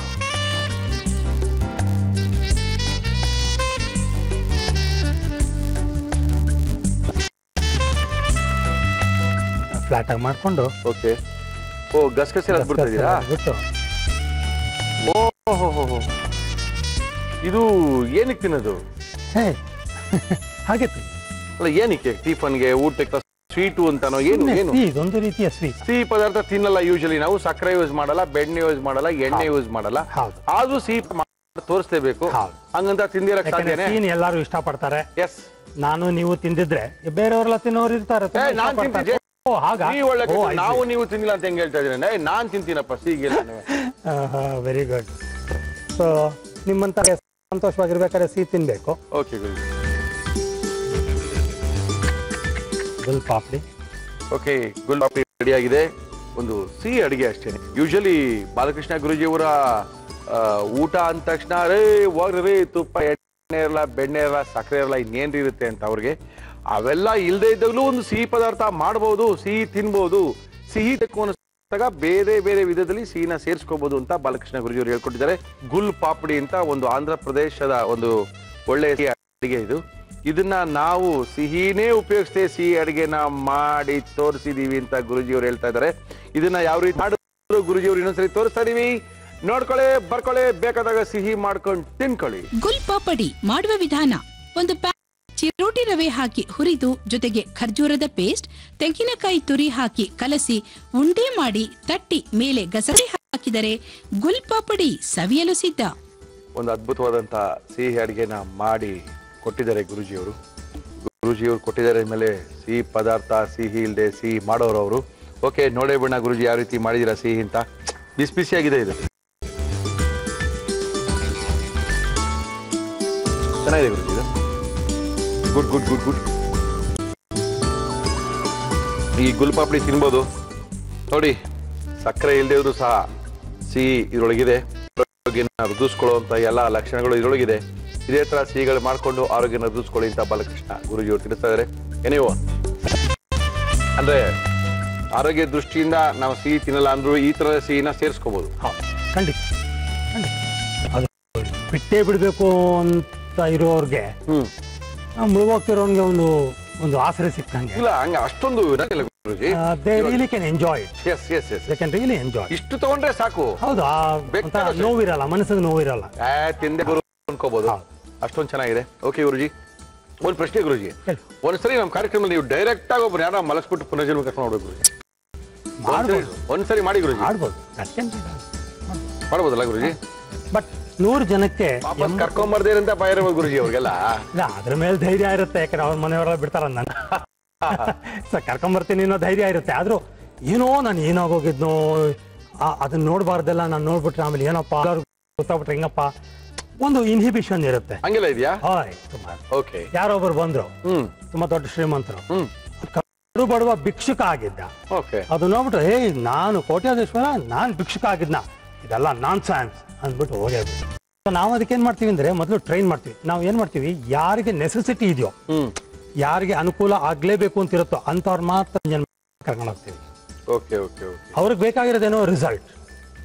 ಫ್ಲಾಟ್ ಆಗಿ ಮಾಡ್ಕೊಂಡು. ಓಕೆ, ಓ ಗಸಗಸೆ ಬಿಡ್ತಿದ್ದೀರಾ? ಓಹೋ, ಇದು ಏನಕ್ಕೆ ತಿನ್ನೋದು? ಹಾಗೆ ಅಲ್ಲ, ಏನಕ್ಕೆ ಟಿಫನ್ಗೆ, ಊಟಕ್ಕೆ, ಸ್ವೀಟು ಅಂತಾನೋ? ಏನು ಏನು ಇದೊಂದು ರೀತಿಯ ಸಿಹಿ ಪದಾರ್ಥ ತಿನ್ನಲ್ಲ ಯೂಶಲಿ ನಾವು. ಸಕ್ಕರೆ ಯೂಸ್ ಮಾಡಲ್ಲ, ಬೆಣ್ಣೆ ಯೂಸ್ ಮಾಡಲ್ಲ, ಎಣ್ಣೆ ಯೂಸ್ ಮಾಡಲ್ಲ. ಆದ್ರೂ ಸಿಹಿ ತೋರಿಸ್ಲೇಬೇಕು. ಹಂಗಂತ ತಿಂದಿರಕ್ ಸಾಧ್ಯನೇ? ಎಲ್ಲಾರು ಇಷ್ಟ ಪಡ್ತಾರೆ. ಎಸ್, ನಾನು ನೀವು ತಿಂದಿದ್ರೆ ಬೇರೆಯವ್ರೆಲ್ಲ ತಿನ್ನೋರು ಇರ್ತಾರೆ. ನಾವು ನೀವು ತಿನ್ನಿಲ್ಲ ಅಂತ ಹೆಂಗ್ ಹೇಳ್ತಾ ಇದ್ರೆ ನಾನ್ ತಿಂತೀನಪ್ಪ ಸಿಹಿಗೆ. Very good. ಸೊ ನಿಮ್ಮಂತ ಸಂತೋಷವಾಗಿರ್ಬೇಕಾದ್ರೆ ಸಿಹಿ ತಿನ್ಬೇಕು. Okay Guruji. Gul papdi. Okay, gul papdi ready ಆಗಿದೆ. ಒಂದು ಸಿಹಿ ಅಡಿಗೆ ಅಷ್ಟೇ. ಯೂಶಲಿ ಬಾಲಕೃಷ್ಣ ಗುರುಜಿಯವರ ಊಟ ಅಂದ ತಕ್ಷಣ ಹೋಗ್ರಿ ತುಪ್ಪ, ಎಣ್ಣೆ ಇರಲ್ಲ, ಬೆಣ್ಣೆ ಇರಲ್ಲ, ಸಕ್ಕರೆ ಇರಲ್ಲ, ಇನ್ನೇನ್ರಿ ಇರುತ್ತೆ ಅಂತ ಅವ್ರಿಗೆ. ಅವೆಲ್ಲ ಇಲ್ಲದೆ ಇದ್ದಾಗಲೂ ಒಂದು ಸಿಹಿ ಪದಾರ್ಥ ಮಾಡಬಹುದು, ಸಿಹಿ ತಿನ್ಬಹುದು. ಸಿಹಿ ತಕ್ಕೊಂಡಾಗ ಬೇರೆ ಬೇರೆ ವಿಧದಲ್ಲಿ ಸಿಹಿನ ಸೇರಿಸ್ಕೋಬಹುದು ಅಂತ ಬಾಲಕೃಷ್ಣ ಗುರುಜಿಯವರು ಹೇಳ್ಕೊಟ್ಟಿದ್ದಾರೆ. ಗುಲ್ ಪಾಪಡಿ ಅಂತ ಒಂದು ಆಂಧ್ರ ಪ್ರದೇಶದ ಒಂದು ಒಳ್ಳೆಯ ಸಿಹಿ ಅಡಿಗೆ ಇದು. ಇದನ್ನ ನಾವು ಸಿಹಿನೇ ಉಪಯೋಗಿಸ್ತೇ ಸಿಹಿ ಅಡಿಗೆನ ಮಾಡಿ ತೋರಿಸಿದೀವಿ ಅಂತ ಗುರುಜಿಯವರು ಹೇಳ್ತಾ ಇದ್ದಾರೆ. ಇದನ್ನ ಯಾವ ರೀತಿ ಮಾಡಿದ್ರು ಗುರುಜಿಯವರು ಇನ್ನೊಂದ್ಸರಿ ತೋರಿಸ್ತಾ ಇದೀವಿ. ನೋಡ್ಕೊಳ್ಳಿ, ಬರ್ಕೊಳ್ಳಿ, ಬೇಕಾದಾಗ ಸಿಹಿ ಮಾಡ್ಕೊಂಡು ತಿನ್ಕೊಳ್ಳಿ. ಗುಲ್ ಪಾಪಡಿ ಮಾಡುವ ವಿಧಾನ: ಒಂದು ಪ್ಯಾನ್ ಚಿರೋಟಿ ರವೆ ಹಾಕಿ ಹುರಿದು, ಜೊತೆಗೆ ಖರ್ಜೂರದ ಪೇಸ್ಟ್, ತೆಂಗಿನಕಾಯಿ ತುರಿ ಹಾಕಿ ಕಲಸಿ ಉಂಡೆ ಮಾಡಿ ತಟ್ಟಿ ಮೇಲೆ ಗಸಗಸೆ ಹಾಕಿದರೆ ಗುಲ್ಪಾಪುಡಿ ಸವಿಯಲು ಸಿದ್ಧ. ಒಂದು ಅದ್ಭುತವಾದಂತ ಸಿಹಿ ಅಡಿಗೆನ ಮಾಡಿ ಕೊಟ್ಟಿದ್ದಾರೆ ಗುರುಜಿಯವರು. ಗುರುಜಿಯವರು ಕೊಟ್ಟಿದ್ದಾರೆ ಮೇಲೆ ಸಿಹಿ ಪದಾರ್ಥ, ಸಿಹಿ ಇಲ್ಲದೆ ಸಿಹಿ ಮಾಡೋರು ಅವರು. ಓಕೆ, ನೋಡೇ ಬಿಡೋಣ ಗುರುಜಿ ಯಾವ ರೀತಿ ಮಾಡಿದಿರಾ ಸಿಹಿ ಅಂತ. ಬಿಸಿ ಬಿಸಿಯಾಗಿದೆ ಇದು, ಚೆನ್ನಾಗಿದೆ ಗುರುಜಿ ಇದು. Good good good good. ಈ ಗುಲ್ಪಾಪಡಿ ತಿನ್ಬೋದು ನೋಡಿ. ಸಕ್ಕರೆ ಇಲ್ಲದೆ ಇದ್ರು ಸಹ ಸಿಹಿ ಇದರೊಳಗಿದೆ. ಆರೋಗ್ಯನ ವೃದ್ಧಿಸ್ಕೊಳ್ಳುವಂತ ಎಲ್ಲ ಲಕ್ಷಣಗಳು ಇದರೊಳಗಿದೆ. ಇದೇ ತರ ಸಿಹಿಗಳು ಮಾಡಿಕೊಂಡು ಆರೋಗ್ಯನ ವೃದ್ಧಿಸ್ಕೊಳ್ಳಿ ಅಂತ ಬಾಲಕೃಷ್ಣ ಗುರುಜಿಯವರು ತಿಳಿಸ್ತಾ ಇದ್ದಾರೆ. ಏನೇವೋ ಅಂದ್ರೆ ಆರೋಗ್ಯ ದೃಷ್ಟಿಯಿಂದ ನಾವು ಸಿಹಿ ತಿನ್ನಲ್ಲ ಅಂದ್ರೂ ಈ ತರ ಸಿಹಿನ ಸೇರಿಸ್ಕೋಬಹುದು. ಖಂಡಿತ ಖಂಡಿತ. ಅದು ಬಿಟ್ಟೇ ಬಿಡಬೇಕು ಅಂತ ಇರೋರ್ಗೆ, ಮುಳುಗೋಗ್ತಿರೋನ್ಗೆ ಒಂದು ಒಂದು ಆಸರೆ ಸಿಕ್ಕಂಗೆ. ಇಲ್ಲ ಹಂಗ ಅಷ್ಟೊಂದು ಗುರುಜಿ. They really can enjoy it. Yes, yes, yes. They can really enjoy it. ಇಷ್ಟು ತಗೊಂಡ್ರೆ ಸಾಕು. ಹೌದು, ನೋವಿರಲ್ಲ, ಮನಸ್ಸಿಗೆ ನೋವಿರಲ್ಲ. ತಿಂದೆ ಅನ್ಕೋಬಹುದು. ಅಷ್ಟೊಂದು ಚೆನ್ನಾಗಿದೆ. ಓಕೆ ಗುರುಜಿ, ಒಂದು ಪ್ರಶ್ನೆ ಗುರುಜಿ. ಒಂದ್ಸರಿ ನಮ್ಮ ಕಾರ್ಯಕ್ರಮದಲ್ಲಿ ನೀವು ಡೈರೆಕ್ಟ್ ಆಗಿ ಒಬ್ಬರು ಯಾರ ಮಲಗಿಸ್ಬಿಟ್ಟು ಪುನರ್ಜನ್ಮ ಕರ್ಕೊಂಡು ಹೋಗ್ಬೇಕು ಗುರುಜಿ. ಒಂದ್ಸರಿ ಮಾಡಿ ಗುರುಜಿ. ಮಾಡ್ಬೋದು, ಮಾಡ್ಬೋದಲ್ಲ ಗುರುಜಿ? ಬಟ್ 100 ಜನಕ್ಕೆ ಕರ್ಕೊಂಬರ್ದೇ ಅಂತ ಭಯ ಇರ್ಬೋದು ಗುರುಜಿ ಅವ್ರಿಗೆಲ್ಲ. ಅದ್ರ ಮೇಲೆ ಧೈರ್ಯ ಇರುತ್ತೆ, ಯಾಕಂದ್ರೆ ಅವ್ರ ಮನೆಯವರೆಲ್ಲ ಬಿಡ್ತಾರ ನನ್ನ ಕರ್ಕೊಂಬರ್ತೀನಿ ಅನ್ನೋ ಧೈರ್ಯ ಇರುತ್ತೆ. ಆದ್ರೂ ಏನೋ ನಾನು ಏನಾಗೋಗಿದ್ನೋ ಅದನ್ನ ನೋಡ್ಬಾರ್ದೆಲ್ಲ, ನಾನು ನೋಡ್ಬಿಟ್ರೆ ಆಮೇಲೆ ಏನಪ್ಪ ಗೊತ್ತಾಗ್ಬಿಟ್ರೆ ಹೆಂಗಪ್ಪ, ಒಂದು ಇನ್ಹಿಬಿಷನ್ ಇರುತ್ತೆ. ಹಂಗೆಲ್ಲ ಇದೆಯಾ? ಓಕೆ. ಯಾರೊಬ್ರು ಬಂದ್ರು, ತುಂಬಾ ದೊಡ್ಡ ಶ್ರೀಮಂತರು, ಕಡು ಬಡವ ಭಿಕ್ಷುಕ ಆಗಿದ್ದ. ಅದು ನೋಡ್ಬಿಟ್ರೆ ನಾನು ಕೋಟ್ಯಾಧೀಶ್ವರ, ನಾನ್ ಭಿಕ್ಷುಕ ಆಗಿದ್ನ, ಇದೆಲ್ಲ ನಾನ್ ಸೈನ್ಸ್ ಅಂದ್ಬಿಟ್ಟು ಹೋಗ್ಬಿಟ್ಟು. ನಾವು ಅದಕ್ಕೆ ಏನ್ ಮಾಡ್ತೀವಿ ಅಂದ್ರೆ ಮೊದಲು ಟ್ರೈನ್ ಮಾಡ್ತೀವಿ. ನಾವು ಏನ್ ಮಾಡ್ತೀವಿ, ಯಾರಿಗೆ ನೆಸೆಸಿಟಿ ಇದೆಯೋ, ಯಾರಿಗೆ ಅನುಕೂಲ ಆಗ್ಲೇಬೇಕು ಅಂತ ಇರುತ್ತೋ ಅಂತವ್ರು ಮಾತ್ರ ಕರ್ಕೊಂಡು ಹೋಗ್ತೀವಿ. ಅವ್ರಿಗೆ ಬೇಕಾಗಿರೋದೇನೋ ರಿಸಲ್ಟ್.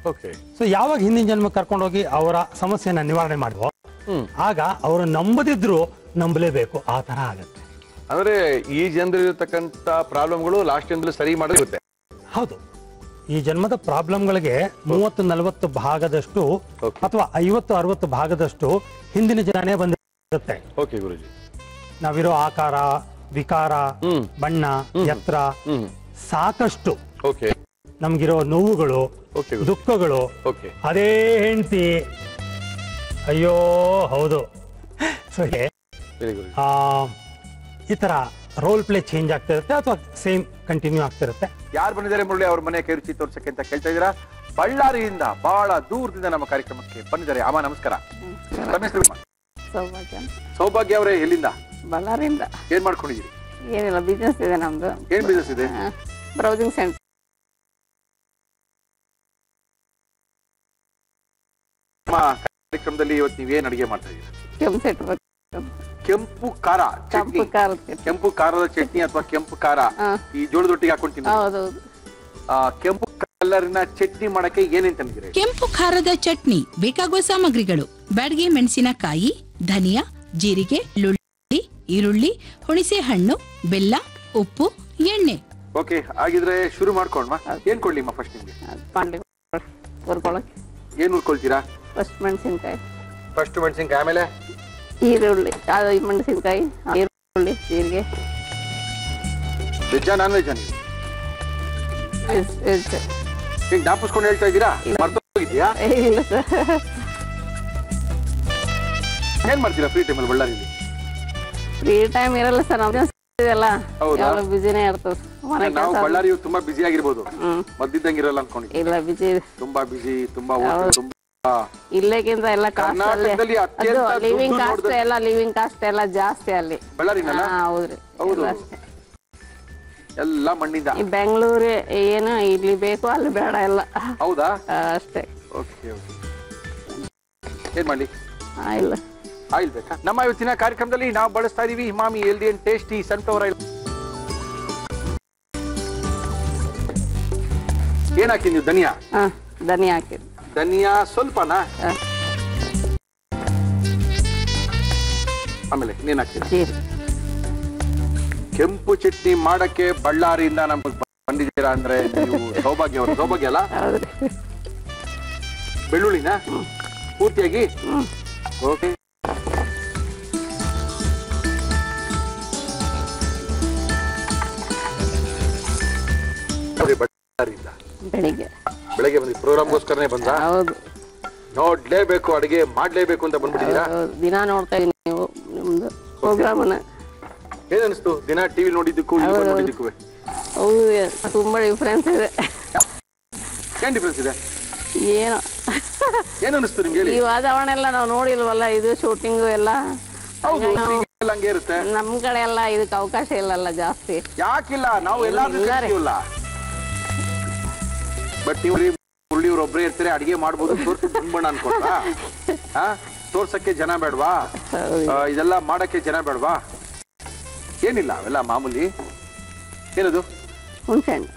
ಸೊ ಯಾವಾಗ ಹಿಂದಿನ ಜನ್ಮ ಕರ್ಕೊಂಡೋಗಿ ಅವರ ಸಮಸ್ಯೆನ ನಿವಾರಣೆ ಮಾಡುವ, ಆಗ ಅವರು ನಂಬದಿದ್ರು ನಂಬಲೇಬೇಕು, ಆ ತರ ಆಗತ್ತೆ. ಅಂದ್ರೆ ಈ ಜನರಿರ್ತಕ್ಕಂಥ ಪ್ರಾಬ್ಲಮ್ಗಳು ಲಾಸ್ಟ್ ಜನ್ಮದಲ್ಲಿ ಸರಿ ಮಾಡಿರುತ್ತೆ. ಹೌದು, ಈ ಜನ್ಮದ ಪ್ರಾಬ್ಲಮ್ಗಳಿಗೆ 30-40 ಭಾಗದಷ್ಟು ಅಥವಾ 50-60 ಭಾಗದಷ್ಟು ಹಿಂದಿನ ಜನನೇ ಬಂದಿರುತ್ತೆ. ಓಕೆ ಗುರುಜಿ. ನಾವಿರೋ ಆಕಾರ, ವಿಕಾರ, ಬಣ್ಣ, ಎತ್ತರ, ಸಾಕಷ್ಟು ನಮ್ಗಿರೋ ನೋವುಗಳು, ದುಃಖಗಳು, ಅದೇ ಹೆಂಡತಿ, ಅಯ್ಯೋ ಹೌದು. ಸೊ ಈ ತರ ರೋಲ್ ಪ್ಲೇ ಚೇಂಜ್ ಆಗ್ತಾ ಇರುತ್ತೆ ಅಥವಾ ಸೇಮ್ ಕಂಟಿನ್ಯೂ ಆಗ್ತಿರುತ್ತೆ. ಯಾರು ಬಂದಿದ್ದಾರೆ ಮುರಳಿ ಅವ್ರ ಮನೆ ಕೈ ರುಚಿ ತೋರ್ಸಕ್ಕೆ ಅಂತ ಕೇಳ್ತಾ ಇದ್ದೀರಾ? ಬಳ್ಳಾರಿಯಿಂದ ಬಹಳ ದೂರದಿಂದ ನಮ್ಮ ಕಾರ್ಯಕ್ರಮಕ್ಕೆ ಬಂದಿದ್ದಾರೆ. ಅಮ್ಮ ನಮಸ್ಕಾರ. ಸೌಭಾಗ್ಯ ಅವರೇ, ಎಲ್ಲಿಂದ? ಬಳ್ಳಾರಿಯಿಂದ. ಏನ್ ಮಾಡ್ಕೊಂಡಿದ್ದೀರಿ? ಏನಿಲ್ಲ, ಬಿಸ್ನೆಸ್ ಇದೆ ನಮ್ದು. ಏನ್ ಬಿಸ್ನೆಸ್ ಇದೆ? Browsing centre. ಕಾರ್ಯಕ್ರಮದಲ್ಲಿ ಇವತ್ತು ನೀವೇನ್ ಅಡಿಗೆ ಮಾಡ್ತಾ ಇದ್ದೀರಾ? ಕೆಂಪು ಖಾರ ಚಟ್ನಿ. ಕೆಂಪು ಖಾರದ ಚಟ್ನಿ ಅಥವಾ ಕೆಂಪು ಖಾರ ಈ ಜೋಳದೊಟ್ಟಿಗೆ ಹಾಕೊಂತೀನಿ. ಕೆಂಪು ಕಲರಿನ ಚಟ್ನಿ ಮಾಡಕ್ಕೆ ಏನೇನ್ ತಂದಿದ್ದೀರಿ? ಕೆಂಪು ಖಾರದ ಚಟ್ನಿ ಬೇಕಾಗುವ ಸಾಮಗ್ರಿಗಳು: ಬ್ಯಾಡಗಿ ಮೆಣಸಿನಕಾಯಿ, ಧನಿಯಾ, ಜೀರಿಗೆ, ಬೆಳ್ಳುಳ್ಳಿ, ಈರುಳ್ಳಿ, ಹುಣಸೆ ಹಣ್ಣು, ಬೆಲ್ಲ, ಉಪ್ಪು, ಎಣ್ಣೆ. ಓಕೆ, ಹಾಗಿದ್ರೆ ಶುರು ಮಾಡ್ಕೊಂಡ್ವಾ? ಏನ್ ಕೊಡ್ಲಿಮ್ಮ ಫಸ್ಟ್ ನಿಮ್ಗೆ? ಏನ್ ಹುರ್ಕೊಳ್ತೀರಾ? ಫಸ್ಟ್ ಮೆಣಸಿನಕಾಯಿ. ಫಸ್ಟ್ ಮೆಣಸಿನಕಾಯಿ, ಆಮೇಲೆ ಈರುಳ್ಳಿ, ಮೆಣಸಿನಕಾಯಿ, ಈರುಳ್ಳಿ, ಜೀರಿಗೆ. ವೆಜ್ಜಾ ನಾನ್ ವೆಜ್ಜಾ? ಹಿಂಗ್ ಜ್ಞಾಪಿಸ್ಕೊಂಡು ಹೇಳ್ತಾ ಇದ್ದೀರಾ? ಮರ್ತೋಗಿದ್ಯಾ? ಇಲ್ಲ ಸರ್. ಏನ್ ಮಾಡ್ತೀರಾ ಫ್ರೀ ಟೈಮಲ್ಲಿ ಬಳ್ಳಾರಿಯಲ್ಲಿ? ಫ್ರೀ ಟೈಮ್ ಇರಲ್ಲ ಸರ್, ನಾವು ಬಿಸಿನೇ ಇರ್ತದೆ. ನಾವು ಬಳ್ಳಾರಿ ತುಂಬಾ ಬಿಸಿ ಆಗಿರ್ಬೋದು, ಮದ್ದಿದ್ದಂಗೆ ಇರಲ್ಲ ಅನ್ಕೊಂಡು. ಇಲ್ಲ, ಬಿಸಿ, ತುಂಬಾ ಬಿಸಿ, ತುಂಬಾ ಇಲ್ಲೇಗಿಂತ ಎಲ್ಲ ಲಿವಿಂಗ್ ಕಾಸ್ಟ್ ಎಲ್ಲ ಜಾಸ್ತಿ ಅಲ್ಲಿ ಬಳ್ಳಾರಿನಲ್ಲ? ಹೌದ್ರಿ. ಹೌದು, ಎಲ್ಲ ಮಣ್ಣಿಂದ. ಈ ಬೆಂಗಳೂರು ಏನು ಇಲ್ಲಿ ಬೇಕು ಅಲ್ಲಿ ಬೇಡ ಎಲ್ಲ. ಹೌದಾ? ಅಷ್ಟೇ. ಏನ್ ಮಾಡ್ಲಿ? ಇಲ್ಲ, ಆಯಿಲ್ ಬೇಕಾ? ನಮ್ಮ ಇವತ್ತಿನ ಕಾರ್ಯಕ್ರಮದಲ್ಲಿ ನಾವು ಬಳಸ್ತಾ ಇದೀವಿ Emami healthy and tasty sunflower oil. ಏನ್ ಹಾಕಿ ನೀವು? ಧನಿಯಾ. ಧನಿಯಾ ಹಾಕಿದ್. ಧನಿಯಾ ಸ್ವಲ್ಪನಾ? ಆಮೇಲೆ ಇನ್ನೇನ್ ಹಾಕ್ತೀರಿ? ಕೆಂಪು ಚಟ್ನಿ ಮಾಡಕ್ಕೆ ಬಳ್ಳಾರಿಯಿಂದ ನಮ್ಗೆ ಬಂದಿದ್ದೀರಾ ಅಂದ್ರೆ ನೀವು ಸೌಭಾಗ್ಯ ಅವರು. ಸೌಭಾಗ್ಯ ಅಲ್ಲ? ಬೆಳ್ಳುಳ್ಳಿನ ಪೂರ್ತಿಯಾಗಿ? ಓಕೆ. ಬಳ್ಳಾರಿಯಿಂದ ಬೆಳಿಗ್ಗೆ ಬೆಳಗ್ಗೆ ಬಂದಿ ಪ್ರೋಗ್ರಾಮ್ಗೋಸ್ಕರನೇ ಬಂದ? ಹೌದು. ನೋಡ್ಲೇಬೇಕು, ಅಡಿಗೆ ಮಾಡ್ಲೇಬೇಕು ಅಂತ ಬಂದ್ಬಿಟ್ಟಿದ್ದೀರಾ? ದಿನ ನೋಡ್ತಾ ಇದೀನಿ ನೀವು ನಿಮ್ದು ಪ್ರೋಗ್ರಾಮನ್ನ. ಏನ್ ಅನಿಸ್ತು ದಿನ ಟಿವಿ ನೋಡಿದ್ದಕ್ಕೂ ನೋಡಿದ್ದಕ್ಕೂ? ಹೌದು, ತುಂಬಾ ಡಿಫ್ರೆನ್ಸ್ ಇದೆ. ಏನ್ ಡಿಫ್ರೆನ್ಸ್ ಇದೆ? ಏನು ಏನ್ ಅನಿಸ್ತು ನಿಮ್ಗೆ? ಈ ವಾತಾವರಣ ಎಲ್ಲ ನಾವು ನೋಡಿಲ್ವಲ್ಲ, ಇದು ಶೂಟಿಂಗು ಎಲ್ಲ ಹಂಗೆ ಇರುತ್ತೆ. ನಮ್ ಕಡೆ ಎಲ್ಲ ಇದಕ್ಕೆ ಅವಕಾಶ ಇಲ್ಲಲ್ಲ ಜಾಸ್ತಿ. ಯಾಕಿಲ್ಲ, ನಾವು ಎಲ್ಲಾದ್ರೂ ಬಟ್ ಮುರಳಿ ಒಬ್ರೇ ಇರ್ತಾರೆ, ಅಡಿಗೆ ಮಾಡ್ಬೋದು, ತೋರ್ಸಿ ಬಂದ್ಬಣ್ಣ ಅನ್ಕೊಂಡ್ರಾ? ತೋರ್ಸಕ್ಕೆ ಜನ ಬೇಡವಾ? ಇದೆಲ್ಲ ಮಾಡಕ್ಕೆ ಜನ ಬೇಡವಾ? ಏನಿಲ್ಲ, ಅವೆಲ್ಲ ಮಾಮೂಲಿ. ಏನದು? ಹುಣಸೆಹಣ್ಣು.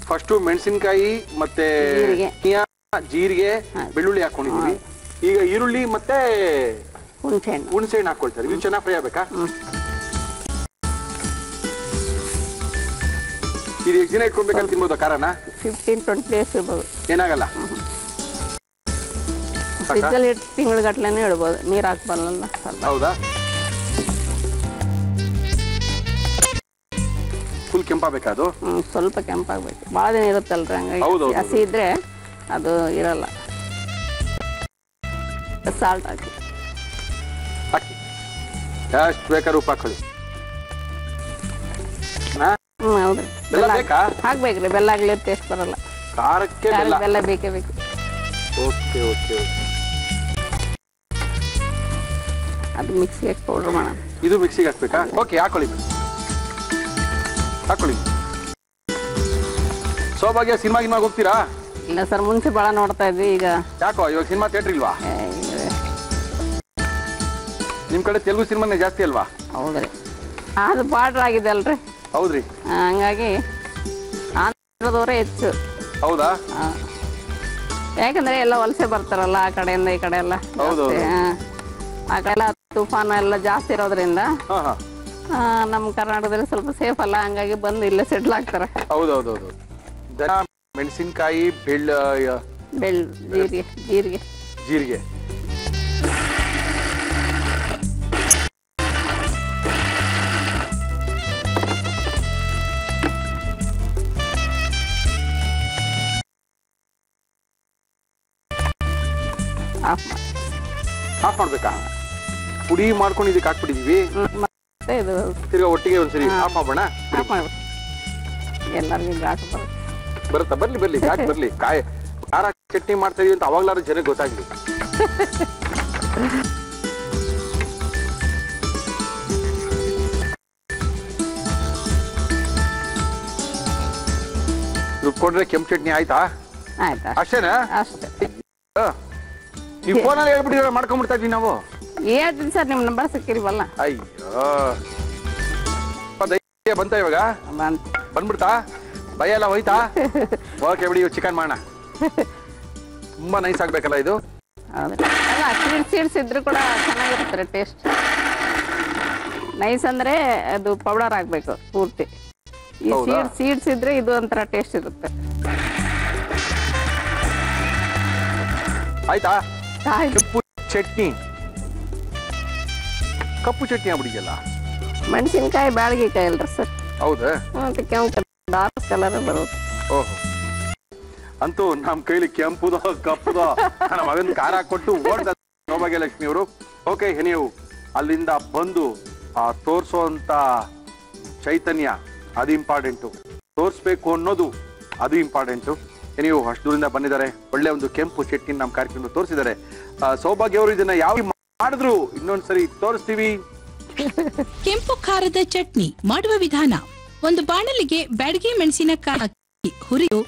ಫಸ್ಟ್ ಮೆಣಸಿನ್ಕಾಯಿ ಮತ್ತೆ ಜೀರಿಗೆ ಬೆಳ್ಳುಳ್ಳಿ ಹಾಕೊಂಡಿದೀವಿ. ಈಗ ಈರುಳ್ಳಿ ಮತ್ತೆ ಹುಣಸೆಹಣ್ಣು ಹಾಕೊಳ್ತಾರೆ. ಇದು ಚೆನ್ನಾಗಿ ಫ್ರೈ ಆಗ್ಬೇಕಾ? ಇದು ಎಷ್ಟು ದಿನ ಇಟ್ಕೊಳ್ಬೇಕಂತ ತಿನ್ಬೋದ ಖಾರನ? 15-20 ಡೇಸ್ ಇರ್ಬೋದು. ಏನಾಗಲ್ಲ, ಫ್ರಿಜ್ಜಲ್ಲಿ ತಿಂಗಳಗಟ್ಲೆನೇ ಇಡ್ಬೋದು, ನೀರ್ ಹಾಕ್ಬಲ್ಲ. ಹೌದಾ? ಫುಲ್ ಕೆಂಪಾಗಬೇಕಾ ಅದು? ಸ್ವಲ್ಪ ಕೆಂಪಾಗ್ಬೇಕು, ಭಾಳ ದಿನ ಇರುತ್ತಲ್ರಿ, ಹಂಗಾಗಿ ಹಸಿ ಇದ್ರೆ ಅದು ಇರಲ್ಲ. ಸಾಲ್ಟ್ ಹಾಕಿ ಎಷ್ಟು ಬೇಕಾದ್ರೂ ಉಪ್ಪು ಹಾಕೊಳ್ಳಿ. ಹೌದ್ರಿ, ಹಾಕ್ಬೇಕ್ರಿ. ಬೆಲ್ಲ ಆಗ್ಲಿ ಟೇಸ್ಟ್ ಬರಲ್ಲ, ಖಾರಕ್ಕೆ ಬೆಲ್ಲ ಬೇಕೇ ಬೇಕು. Okay okay. ಅದು ಮಿಕ್ಸಿಗೆ ಪೌಡರ್ ಮಾಡೋಣ. ಇದು ಮಿಕ್ಸಿಗೆ ಹಾಕ್ಬೇಕಾ? ಓಕೆ, ಹಾಕೊಳ್ಳಿ ಹಾಕೊಳ್ಳಿ. ಸೌಭಾಗ್ಯ ಸಿನಿಮಾಗಿನ್ಮಾಗ ಹೋಗ್ತೀರಾ? ಇಲ್ಲ ಸರ್, ಮುಂಚೆ ಭಾಳ ನೋಡ್ತಾ ಇದ್ವಿ, ಈಗ ಯಾಕೋ ಇವಾಗ ಸಿನಿಮಾ ಥಿಯೇಟರ್ ಇಲ್ವಾ? ನಿಮ್ ಕಡೆ ತೆಲುಗು ಸಿನಿಮಾನೇ ಜಾಸ್ತಿ ಅಲ್ವಾ? ಹೌದ್ರಿ, ಅದು ಬಾರ್ಡರ್ ಆಗಿದೆ ಅಲ್ರಿ. ಹೌದ್ರಿ, ಹಂಗಾಗಿ ಆಂಧ್ರದವರೇ ಹೆಚ್ಚು. ಹೌದಾ? ಯಾಕಂದ್ರೆ ಎಲ್ಲ ವಲಸೆ ಬರ್ತಾರಲ್ಲ ಆ ಕಡೆಯಿಂದ ಈ ಕಡೆ ಎಲ್ಲ. ಆ ಕಡೆ ಎಲ್ಲ ತುಫಾನ ಎಲ್ಲ ಜಾಸ್ತಿ ಇರೋದ್ರಿಂದ ನಮ್ಮ ಕರ್ನಾಟಕದಲ್ಲಿ ಸ್ವಲ್ಪ ಸೇಫ್ ಅಲ್ಲ, ಹಂಗಾಗಿ ಬಂದು ಇಲ್ಲೇ ಸೆಟ್ಲ್ ಆಗ್ತಾರೆ. ಹೌದೌದೌದು. ಮೆಣಸಿನ್ಕಾಯಿ, ಜೀರಿಗೆ ಜೀರಿಗೆ ಆಫ್ ಮಾಡ್ಬೇಕಾ? ಪುಡಿ ಮಾಡ್ಕೊಂಡು ಇದಕ್ಕೆ ಹಾಕ್ಬಿಟ್ಟಿದೀವಿ. ಇದು ತಿರ್ಗಾ ಒಟ್ಟಿಗೆ ಒಂದ್ಸರಿ ಆಫ್ ಮಾಡೋಣ. ಎಲ್ಲರಿಗೂ ಘಾಟ್ ಬರುತ್ತಾ? ಬರ್ಲಿ ಬರ್ಲಿ, ಘಾಟ್ ಬರ್ಲಿ. ಖಾರ ಚಟ್ನಿ ಮಾಡ್ತಾ ಇದೀವಿ ಅಂತ ಅವಾಗ್ಲಾರು ಜನಕ್ಕೆ ಗೊತ್ತಾಗ್ಲಿ. ರುಬ್ಕೊಂಡ್ರೆ ಕೆಂಪು ಚಟ್ನಿ ಆಯ್ತಾ? ಆಯ್ತಾ? ಅಷ್ಟೇನಾ? ಅಷ್ಟೇ. ನೀವು ಫೋನಲ್ಲಿ ಹೇಳ್ಬಿಟ್ಟಿದ್ರೆ ಮಾಡ್ಕೊಂಡ್ಬಿಡ್ತಾ ಇದೀವಿ ನಾವು. ಹೇಳ್ತೀನಿ ಸರ್, ನಿಮ್ ನಂಬರ್ ಸಿಕ್ಕಿಲ್ವಲ್ಲ. ಅಯ್ಯೋ, ಬಂತ ಇವಾಗ? ಬಂದ್ಬಿಡ್ತಾ? ಭಯ ಎಲ್ಲ ಹೋಯ್ತಾ? ಓಕೆ ಬಿಡಿ, ಚಿಕನ್ ಮಾಡೋಣ. ತುಂಬಾ ನೈಸ್ ಆಗ್ಬೇಕಲ್ಲ ಇದು? ಸೀಡ್ಸ್ ಇದ್ರು ಕೂಡ ಚೆನ್ನಾಗಿರ್ತಾರೆ ಟೇಸ್ಟ್. ನೈಸ್ ಅಂದ್ರೆ ಅದು ಪೌಡರ್ ಆಗ್ಬೇಕು ಪೂರ್ತಿ. ಈ ಸೀಡ್ಸ್ ಇದ್ರೆ ಇದು ಒಂಥರ ಟೇಸ್ಟ್ ಇರುತ್ತೆ. ಆಯ್ತಾ? ಕಪ್ಪು ಚಟ್ನಿ, ಕಪ್ಪು ಚಟ್ನಿ ಆಗ್ಬಿಡಿಯಲ್ಲ. ಮೆಣಸಿನ್ಕಾಯಿ ಬ್ಯಾಡಗಿಕಾಯಿ ಅಲ್ರಿ ಸರ್? ಹೌದಾ? ಮತ್ತೆ ಕೆಂಪು ಡಾರ್ಕ್ ಕಲರ್ ಬರುತ್ತೆ. ಓಹೋ, ಅಂತೂ ನಮ್ ಕೈಲಿ ಕೆಂಪುದೋ ಕಪ್ಪುದೋ ನನ್ನ ಮಗನ್ ಖಾರ ಕೊಟ್ಟು ಓಡ್ದ ಸೌಭಾಗ್ಯಲಕ್ಷ್ಮಿ ಅವರು. ಓಕೆ, ನೀವು ಅಲ್ಲಿಂದ ಬಂದು ಆ ತೋರ್ಸೋಂತ ಚೈತನ್ಯ ಅದು ಇಂಪಾರ್ಟೆಂಟು, ತೋರಿಸ್ಬೇಕು ಅನ್ನೋದು ಅದು ಇಂಪಾರ್ಟೆಂಟು. ನೀವು ಅಷ್ಟು ದೂರಿಂದ ಬಂದಿದ್ದಾರೆ, ಒಳ್ಳೆ ಒಂದು ಕೆಂಪು ಚಟ್ನಿ ನಮ್ಮ ಕಾರ್ಯಕ್ರಮ ತೋರಿಸಿದ್ದಾರೆ. ಸೌಭಾಗ್ಯ ಅವರು ಇದನ್ನ ಯಾವ ಮಾಡಿದ್ರು ಇನ್ನೊಂದ್ಸರಿ ತೋರಿಸ್ತೀವಿ. ಕೆಂಪು ಖಾರದ ಚಟ್ನಿ ಮಾಡುವ ವಿಧಾನ: ಒಂದು ಬಾಣಲಿಗೆ ಬ್ಯಾಡಗಿ ಮೆಣಸಿನಕಾಯಿ ಹುರಿದು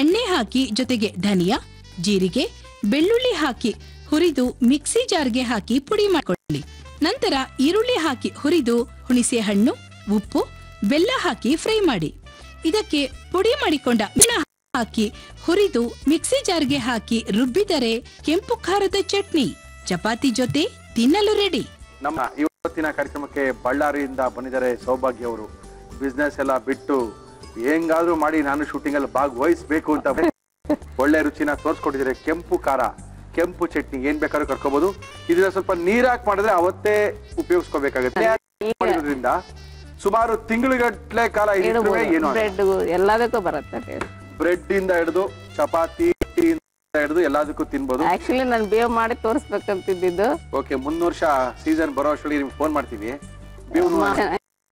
ಎಣ್ಣೆ ಹಾಕಿ ಜೊತೆಗೆ ಧನಿಯಾ, ಜೀರಿಗೆ, ಬೆಳ್ಳುಳ್ಳಿ ಹಾಕಿ ಹುರಿದು ಮಿಕ್ಸಿ ಜಾರ್ಗೆ ಹಾಕಿ ಪುಡಿ ಮಾಡಿಕೊಳ್ಳಿ. ನಂತರ ಈರುಳ್ಳಿ ಹಾಕಿ ಹುರಿದು ಹುಣಸೆ ಹಣ್ಣು, ಉಪ್ಪು, ಬೆಲ್ಲ ಹಾಕಿ ಫ್ರೈ ಮಾಡಿ. ಇದಕ್ಕೆ ಪುಡಿ ಮಾಡಿಕೊಂಡ ಹಾಕಿ ಹುರಿದು ಮಿಕ್ಸಿ ಜಾರ್ಗೆ ಹಾಕಿ ರುಬ್ಬಿದರೆ ಕೆಂಪು ಖಾರದ ಚಟ್ನಿ ಚಪಾತಿ ಜೊತೆ ತಿನ್ನಲು ರೆಡಿ. ನಮ್ಮ ಇವತ್ತಿನ ಕಾರ್ಯಕ್ರಮಕ್ಕೆ ಬಳ್ಳಾರಿಯಿಂದ ಬಂದಿದ್ದಾರೆ ಸೌಭಾಗ್ಯ ಅವರು. ಬಿಸ್ನೆಸ್ ಎಲ್ಲ ಬಿಟ್ಟು ಹೆಂಗಾದ್ರೂ ಮಾಡಿ ನಾನು ಶೂಟಿಂಗ್ ಅಲ್ಲಿ ಭಾಗವಹಿಸಬೇಕು ಅಂತ ಒಳ್ಳೆ ರುಚಿನ ತೋರಿಸ್ಕೊಟ್ಟಿದ್ದಾರೆ. ಕೆಂಪು ಖಾರ, ಕೆಂಪು ಚಟ್ನಿ ಏನ್ ಬೇಕಾದ್ರೂ ಕರ್ಕೋಬಹುದು. ಇದನ್ನ ಸ್ವಲ್ಪ ನೀರಾಕ್ ಮಾಡಿದ್ರೆ ಅವತ್ತೇ ಉಪಯೋಗಿಸ್ಕೋಬೇಕಾಗುತ್ತೆ. ಮಾಡೋದ್ರಿಂದ ಸುಮಾರು ತಿಂಗಳುಗಟ್ಟಲೆ ಕಾಲ ಏನು ಎಲ್ಲದಕ್ಕೂ ಬರುತ್ತೆ. ಬ್ರೆಡ್ ಇಂದ ಹಿಡಿದು ಚಪಾತಿ ಹಿಡಿದು ಎಲ್ಲದಕ್ಕೂ ತಿನ್ಬೋದು. ಆಕ್ಚುಲಿ ನಾನು ಬೇವ್ ಮಾಡಿ ತೋರಿಸ್ಬೇಕಂತಿದ್ದು. ಓಕೆ, ಮುಂದಿನ ವರ್ಷ ಸೀಸನ್ ಬರೋ ಅಷ್ಟರಲ್ಲಿ ನಿಮ್ಗೆ ಫೋನ್ ಮಾಡ್ತೀವಿ.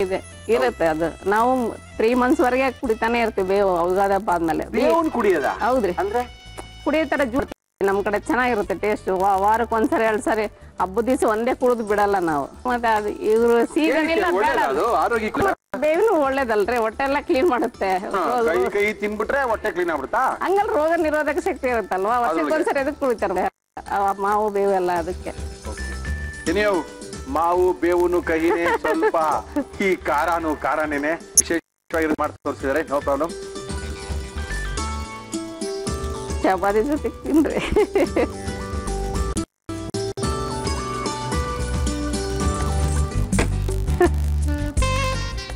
ಇದೆ ಇರುತ್ತೆ ಅದು. ನಾವು 3 months ವರೆಗೆ ಕುಡಿತಾನೆ ಇರ್ತೀವಿ ಬೇವು. ಯುಗಾದಿ ಹಬ್ಬ ಆದ್ಮೇಲೆ ಬೇವು ಕುಡಿಯೋದ? ಹೌದ್ರಿ, ಅಂದ್ರೆ ಕುಡಿಯೋ ತರ ನಮ್ ಕಡೆ ಚೆನ್ನಾಗಿರುತ್ತೆ ಟೇಸ್ಟ್. ವಾರಕ್ಕೆ 1 ಸರಿ 2 ಸರಿ ಹಬ್ಬದ ದಿವಸ ಒಂದೇ ಕುಡಿದು ಬಿಡಲ್ಲ ನಾವು. ಮತ್ತೆ ಅದು ಇವ್ರು ಸೀಸನ್ ಇಲ್ಲ ಬೇವಿನ ಒಳ್ಳೇದಲ್ರಿ, ಹೊಟ್ಟೆ ಎಲ್ಲ ಕ್ಲೀನ್ ಮಾಡುತ್ತೆ. ಕೈ ತಿನ್ಬಿಟ್ರೆ ಹೊಟ್ಟೆ ಕ್ಲೀನ್ ಆಗ್ಬಿಡುತ್ತಾ? ಹಂಗಲ್ ರೋಗ ನಿರೋಧಕ ಶಕ್ತಿ ಇರುತ್ತಲ್ವಾ, ವರ್ಷಕ್ಕೆ 1 ಸರಿ ಅದಕ್ಕೆ ಕುಡಿತಾರೆ ಮಾವು ಬೇವು ಎಲ್ಲ. ಅದಕ್ಕೆ ನೀವು ಮಾವು ಬೇವುನು ಕಹಿನೇ, ಸ್ವಲ್ಪ ಈ ಖಾರನೇನೆ ವಿಶೇಷವಾಗಿ ಮಾಡಿ ತೋರಿಸಿದಾರೆ. No problem. ಚಪಾತಿ ಜೊತೆ ತಿನ್ರಿ.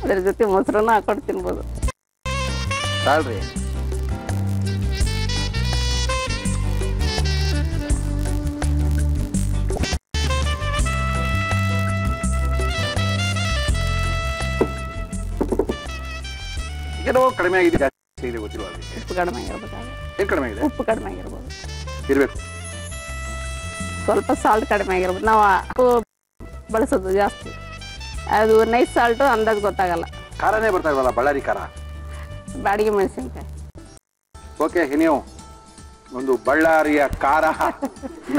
ಅದ್ರ ಜೊತೆ ಮೊಸರನ್ನ ಹಾಕೊಂಡು ತಿನ್ಬೋದು. ಸಾಲ್ರಿ ಏನೋ ಕಡಿಮೆ ಆಗಿದೆ, ಜಾಸ್ತಿ ಇದೆ ಗೊತ್ತಿಲ್ವಾ? ಉಪ್ಪು ಕಡಿಮೆ ಆಗಿರ್ಬೇಕಾದ್ರೆ. ಏನ್ ಕಡಿಮೆ ಆಗಿದೆ? ಉಪ್ಪು ಕಡಿಮೆ ಆಗಿರ್ಬೋದು, ಇರ್ಬೇಕು. ಸ್ವಲ್ಪ ಸಾಲ್ಟ್ ಕಡಿಮೆ ಆಗಿರ್ಬೋದು. ನಾವು ಬಳಸೋದು ಜಾಸ್ತಿ, ಅದು ನೈಸ್ ಸಾಲ್ಟು ಅಂದಾಜು ಗೊತ್ತಾಗಲ್ಲ. ಖಾರನೇ ಬರ್ತಾ ಇಲ್ವಲ್ಲ, ಬಳ್ಳಾರಿ ಖಾರ, ಬ್ಯಾಡಿಗೆ ಮೆಣಸಿನ್ಕಾಯಿ. ಓಕೆ, ನೀವು ಒಂದು ಬಳ್ಳಾರಿಯ ಖಾರ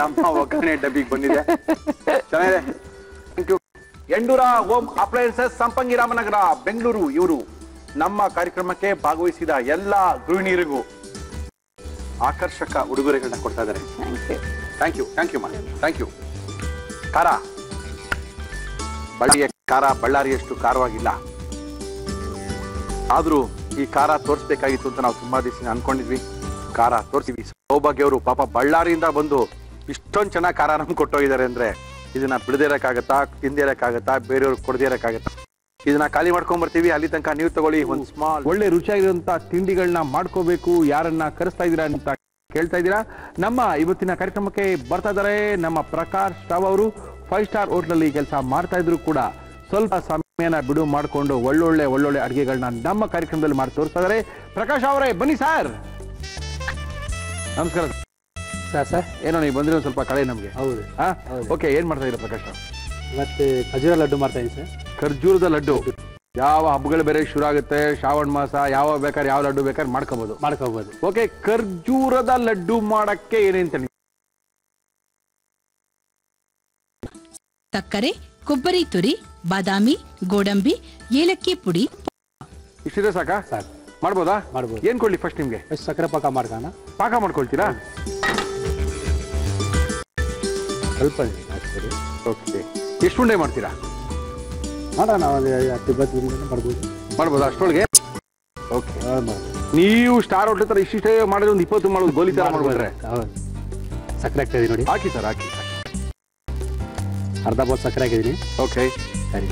ನಮ್ಮ ಒಗ್ಗರಣೆ ಡಬ್ಬಿಗೆ ಬಂದಿದೆ, ಚೆನ್ನಾಗಿದೆ. Thank you. Endura home appliances, Sampangi Ramanagara, Bengaluru. ಇವರು ನಮ್ಮ ಕಾರ್ಯಕ್ರಮಕ್ಕೆ ಭಾಗವಹಿಸಿದ ಎಲ್ಲ ಗೃಹಿಣಿಯರಿಗೂ ಆಕರ್ಷಕ ಉಡುಗೊರೆಗಳನ್ನ ಕೊಡ್ತಾ ಇದ್ದಾರೆ. Thank you thank you. ಖಾರ, ಬಳ್ಳಿಯ ಖಾರ ಬಳ್ಳಾರಿಯಷ್ಟು ಖಾರವಾಗಿಲ್ಲ, ಆದ್ರೂ ಈ ಖಾರ ತೋರಿಸ್ಬೇಕಾಗಿತ್ತು ಅಂತ ನಾವು ತುಂಬಾ ದಿವಸ ಅನ್ಕೊಂಡಿದ್ವಿ. ಖಾರ ತೋರಿಸಿದ್ವಿ. ಸೌಭಾಗ್ಯ ಅವರು ಪಾಪ ಬಳ್ಳಾರಿಯಿಂದ ಬಂದು ಇಷ್ಟೊಂದು ಚೆನ್ನಾಗಿ ಖಾರ ನಮ್ಗೆ ಕೊಟ್ಟೋಗಿದ್ದಾರೆ ಅಂದ್ರೆ ಇದನ್ನ ಬಿಡದಿರಕ್ಕಾಗತ್ತಾ, ತಿಂದಿರಕ್ಕಾಗತ್ತಾ, ಬೇರೆಯವ್ರಿಗೆ ಕೊಡದಿರಕ್ಕಾಗತ್ತಾ? ಇದನ್ನ ಖಾಲಿ ಮಾಡ್ಕೊಂಡ್ ಬರ್ತೀವಿ. ಅಲ್ಲಿ ತನಕ ನೀವು ತಗೊಳ್ಳಿ ಒಂದು ಸ್ಮಾಲ್ ಒಳ್ಳೆ ರುಚಿಯಾಗಿರುವಂತ ತಿಂಡಿಗಳನ್ನ ಮಾಡ್ಕೋಬೇಕು. ಯಾರನ್ನ ಕರೆಸ್ತಾ ಇದೀರಾ ಅಂತ ಕೇಳ್ತಾ ಇದ್ದೀರಾ. ನಮ್ಮ ಇವತ್ತಿನ ಕಾರ್ಯಕ್ರಮಕ್ಕೆ ಬರ್ತಾ ಇದ್ದಾರೆ ನಮ್ಮ ಪ್ರಕಾಶ್ ರಾವ್ ಅವರು. 5 ಸ್ಟಾರ್ ಹೋಟ್ಲಲ್ಲಿ ಕೆಲಸ ಮಾಡ್ತಾ ಇದ್ರು ಕೂಡ ಸ್ವಲ್ಪ ಸಮಯನ ಬಿಡು ಮಾಡಿಕೊಂಡು ಒಳ್ಳೊಳ್ಳೆ ಅಡುಗೆಗಳನ್ನ ನಮ್ಮ ಕಾರ್ಯಕ್ರಮದಲ್ಲಿ ಮಾಡಿ ತೋರಿಸ್ತಾ ಇದ್ದಾರೆ. ಪ್ರಕಾಶ್ ಅವರೇ ಬನ್ನಿ ಸರ್. ನಮಸ್ಕಾರ ಸರ್. ಏನೋ ನೀವು ಬಂದಿರೋ ಸ್ವಲ್ಪ ಕಳೆ ನಮಗೆ. ಹೌದು. ಓಕೆ, ಏನ್ ಮಾಡ್ತಾ ಇದ್ದೀರಾ ಪ್ರಕಾಶ್ ರಾವ್? ಮತ್ತೆ ಖರ್ಜೂರ ಲಡ್ಡು ಮಾಡ್ತಾ ಇದ್ದೀನಿ ಸರ್. ಖರ್ಜೂರದ ಲಡ್ಡು. ಯಾವ ಹಬ್ಬಗಳು ಬೇರೆ ಶುರು ಆಗುತ್ತೆ, ಶ್ರಾವಣ ಮಾಸ, ಯಾವ ಬೇಕಾದ್ರೆ ಯಾವ ಲಡ್ಡು ಬೇಕಾದ್ರೆ ಮಾಡ್ಕೋಬಹುದು. ಓಕೆ, ಖರ್ಜೂರದ ಲಡ್ಡು ಮಾಡಕ್ಕೆ ಏನೇನು? ಸಕ್ಕರೆ, ಕೊಬ್ಬರಿ ತುರಿ, ಬಾದಾಮಿ, ಗೋಡಂಬಿ, ಏಲಕ್ಕಿ ಪುಡಿ. ಇಷ್ಟಿದೆ ಸಾಕಾ? ಸಾಕು. ಮಾಡ್ಬೋದಾ? ಮಾಡ್ಬೋದು. ಏನ್ ಕೊಡ್ಲಿ ಫಸ್ಟ್ ನಿಮ್ಗೆ? ಸಕ್ಕರೆ ಪಾಕ ಮಾಡ್ಕೊಳ್ತೀರಾ? ಸ್ವಲ್ಪ ಓಕೆ, ಎಷ್ಟು ಉಂಡೆ ಮಾಡ್ತೀರಾ? ಮಾಡೋಣ, ಒಂದು 10-20 ಮಾಡ್ಬೋದಾ ಅಷ್ಟೊಳಗೆ? ಓಕೆ, ನೀವು ಸ್ಟಾರ್ ಹೋಟೆಲ್ ತರ ಇಷ್ಟಿಷ್ಟೇ ಮಾಡಿದ್ರೆ ಒಂದು 20 ಮಾಡೋದು, ಗೋಲಿ ತರ ಮಾಡ್ಬಿಟ್ರೆ. ಸಕ್ಕರೆ ಹಾಕ್ತಾ ನೋಡಿ. ಹಾಕಿ ಸರ್, ಹಾಕಿ. ಅರ್ಧ ಬೋಲ್ ಸಕ್ಕರೆ ಹಾಕಿದ್ದೀನಿ. ಓಕೆ, ಸರಿ.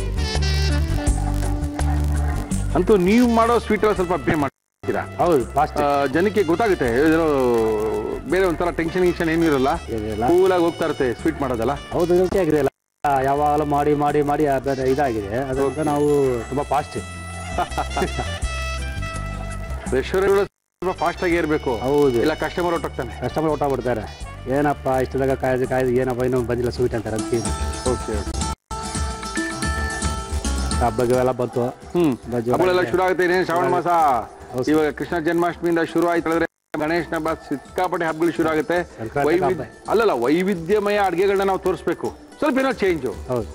ಅಂತೂ ನೀವು ಮಾಡೋ ಸ್ವೀಟ್ ಎಲ್ಲ ಸ್ವಲ್ಪ ಪೇ ಮಾಡ್ತೀರಾ? ಹೌದು, ಫಾಸ್ಟ್. ಜನಕ್ಕೆ ಗೊತ್ತಾಗುತ್ತೆ, ಬೇರೆ ಒಂಥರ ಟೆನ್ಷನ್ ಏನು ಇರಲ್ಲ, ಕೂಲಾಗಿ ಹೋಗ್ತಾ ಇರುತ್ತೆ ಸ್ವೀಟ್ ಮಾಡೋದಲ್ಲ. ಹೌದು, ಆಗಿದೆ ಅಲ್ಲ, ಯಾವಾಗಲೂ ಮಾಡಿ ಮಾಡಿ ಮಾಡಿ ಇದಾಗಿದೆ. ಅದರಿಂದ ನಾವು ತುಂಬಾ ಫಾಸ್ಟ್. ರೆಸ್ಟೋರೆಂಟ್ ಸ್ವಲ್ಪ ಫಾಸ್ಟ್ ಆಗಿ ಇರಬೇಕು. ಹೌದು, ಇಲ್ಲ ಕಸ್ಟಮರ್ ಹೊಟ್ಟಾಗ್ಬಿಡ್ತಾರೆ. ಏನಪ್ಪ ಇಷ್ಟದಾಗ ಕಾಯ್ದು ಏನಪ್ಪ ಇನ್ನೂ ಬಂದಿಲ್ಲ ಸ್ವೀಟ್ ಅಂತಾರೆ. ಅದಕ್ಕೆ ಓಕೆ, ಹಬ್ಬಗೆಲ್ಲ ಬಂತು. ಹಬ್ಬಗಳೆಲ್ಲ ಶುರು ಆಗುತ್ತೆ. ಇನ್ನೇನು ಶ್ರಾವಣ ಮಾಸ, ಇವಾಗ ಕೃಷ್ಣ ಜನ್ಮಾಷ್ಟಮಿಯಿಂದ ಶುರು ಆಯ್ತು ಹೇಳಿದ್ರೆ ಗಣೇಶನ ಹಬ್ಬ, ಸಿಕ್ಕಾಪಟ್ಟೆ ಹಬ್ಬಗಳು ಶುರು ಆಗುತ್ತೆ. ವೈವಿಧ್ಯಮಯ ಅಡುಗೆಗಳನ್ನ ನಾವು ತೋರಿಸ್ಬೇಕು. ಸ್ವಲ್ಪ ಏನೋ ಚೇಂಜು. ಹೌದು,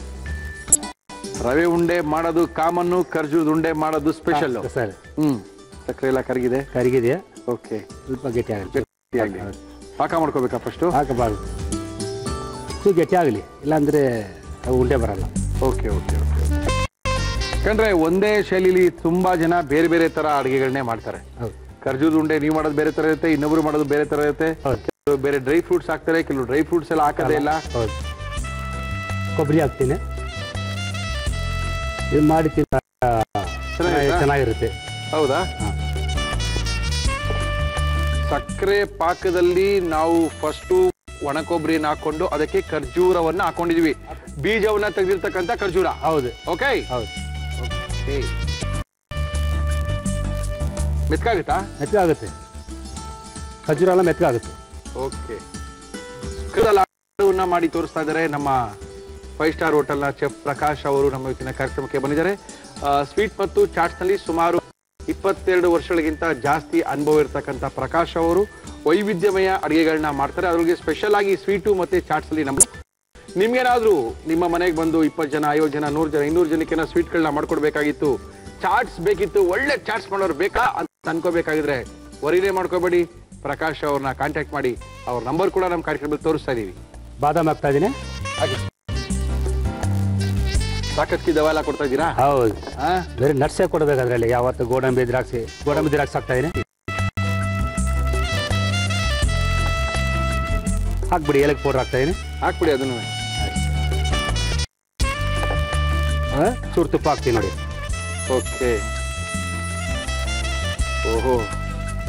ರವೆ ಉಂಡೆ ಮಾಡೋದು ಕಾಮನ್ನು, ಖರ್ಜೂರದ ಉಂಡೆ ಮಾಡೋದು ಸ್ಪೆಷಲ್. ಸಕ್ಕರೆ ಎಲ್ಲ ಕರಗಿದೆ. ಓಕೆ, ಸ್ವಲ್ಪ ಗಟ್ಟಿಯಾಗಲಿ. ಪಾಕ ಮಾಡ್ಕೋಬೇಕಾ ಫಸ್ಟು? ಹಾಕಬಾರ್ದು, ಗಟ್ಟಿ ಆಗಲಿ, ಇಲ್ಲಾಂದ್ರೆ ಉಂಡೆ ಬರಲ್ಲ. ಓಕೆ, ಯಾಕಂದ್ರೆ ಒಂದೇ ಶೈಲಿಲಿ ತುಂಬಾ ಜನ ಬೇರೆ ಬೇರೆ ತರ ಅಡುಗೆಗಳನ್ನೇ ಮಾಡ್ತಾರೆ. ಖರ್ಜೂರದ ಉಂಡೆ ನೀವು ಮಾಡೋದು ಬೇರೆ ತರ ಇರುತ್ತೆ, ಇನ್ನೊಬ್ರು ಮಾಡೋದು ಬೇರೆ ತರ ಇರುತ್ತೆ. ಕೆಲವು ಬೇರೆ ಡ್ರೈ ಫ್ರೂಟ್ಸ್ ಹಾಕ್ತಾರೆ, ಕೆಲವು ಡ್ರೈ ಫ್ರೂಟ್ಸ್ ಎಲ್ಲ ಹಾಕೋದೇ ಇಲ್ಲ. ಕೊಬ್ಬರಿ ಹಾಕ್ತೀನಿ, ಇದು ಮಾಡಿ ಚೆನ್ನಾಗಿರುತ್ತೆ. ಹೌದಾ? ಸಕ್ಕರೆ ಪಾಕದಲ್ಲಿ ನಾವು ಫಸ್ಟು ಒಣ ಕೊಬ್ಬರಿನ ಹಾಕೊಂಡು ಅದಕ್ಕೆ ಖರ್ಜೂರವನ್ನ ಹಾಕೊಂಡಿದೀವಿ, ಬೀಜವನ್ನ ತೆಗೆದಿರ್ತಕ್ಕಂಥ ಖರ್ಜೂರ. ಹೌದು. ಓಕೆ, ಹೌದು. ಮೆತ್ಕಾಗುತ್ತಾ? ಮೆತ್ತಗಾಗುತ್ತೆ. ಖರ್ಜೂರ ಎಲ್ಲ ಮೆತ್ತಗಾಗುತ್ತೆ. ಓಕೆ, ಮಾಡಿ ತೋರಿಸ್ತಾ ಇದ್ದಾರೆ ನಮ್ಮ 5 ಸ್ಟಾರ್ ಹೋಟೆಲ್ನ ಚೆಫ್ ಪ್ರಕಾಶ್ ಅವರು ನಮ್ಮ ಇವತ್ತಿನ ಕಾರ್ಯಕ್ರಮಕ್ಕೆ ಬಂದಿದ್ದಾರೆ. ಸ್ವೀಟ್ ಮತ್ತು ಚಾಟ್ಸ್ ನಲ್ಲಿ ಸುಮಾರು 22 ವರ್ಷಗಳಿಗಿಂತ ಜಾಸ್ತಿ ಅನುಭವ ಇರತಕ್ಕಂಥ ಪ್ರಕಾಶ್ ಅವರು ವೈವಿಧ್ಯಮಯ ಅಡುಗೆಗಳನ್ನ ಮಾಡ್ತಾರೆ. ಅದ್ರಿಗೆ ಸ್ಪೆಷಲ್ ಆಗಿ ಸ್ವೀಟು ಮತ್ತೆ ಚಾಟ್ಸ್ ಅಲ್ಲಿ ನಿಮ್ಗೇನಾದ್ರೂ ನಿಮ್ಮ ಮನೆಗೆ ಬಂದು 20 ಜನ 50 ಜನ 100 ಜನ 200 ಜನಕ್ಕೆ ಸ್ವೀಟ್ಗಳನ್ನ ಮಾಡ್ಕೊಡ್ಬೇಕಾಗಿತ್ತು, ಚಾಟ್ಸ್ ಬೇಕಿತ್ತು, ಒಳ್ಳೆ ಚಾಟ್ಸ್ ಮಾಡೋರು ಬೇಕಾ ಅಂತ ಅನ್ಕೋಬೇಕಾಗಿದ್ರೆ ವರಿನೇ ಮಾಡ್ಕೋಬೇಡಿ, ಪ್ರಕಾಶ್ ಅವ್ರನ್ನ ಕಾಂಟ್ಯಾಕ್ಟ್ ಮಾಡಿ. ಅವ್ರ ನಂಬರ್ ಕೂಡ ನಮ್ಮ ಕಾರ್ಯಕ್ರಮದಲ್ಲಿ ತೋರಿಸ್ತಾ ಇದೀವಿ. ಬಾದಾಮಿ ಹಾಕ್ತಾ ಇದೀನಿ. ಸಾಕಷ್ಟು ದವ ಎಲ್ಲ ಕೊಡ್ತಾ ಇದ್ದೀರಾ? ಹೌದು, ಬೇರೆ ನಟ್ಸೇ ಕೊಡ್ಬೇಕು ಅದರಲ್ಲಿ. ಯಾವತ್ತು ಗೋಡಂಬಿ ದ್ರಾಕ್ಷಿ ಹಾಕ್ತಾ ಇದೀನಿ. ಹಾಕ್ಬಿಡಿ, ಏಲಕ್ಕಿ ಪೌಡರ್ ಹಾಕ್ತಾ ಇದೀನಿ. ಹಾಕ್ಬಿಡಿ ಅದನ್ನು. ಚೂರು ತುಪ್ಪ ಹಾಕ್ತೀನಿ ನೋಡಿ. ಓಕೆ, ಓಹೋ,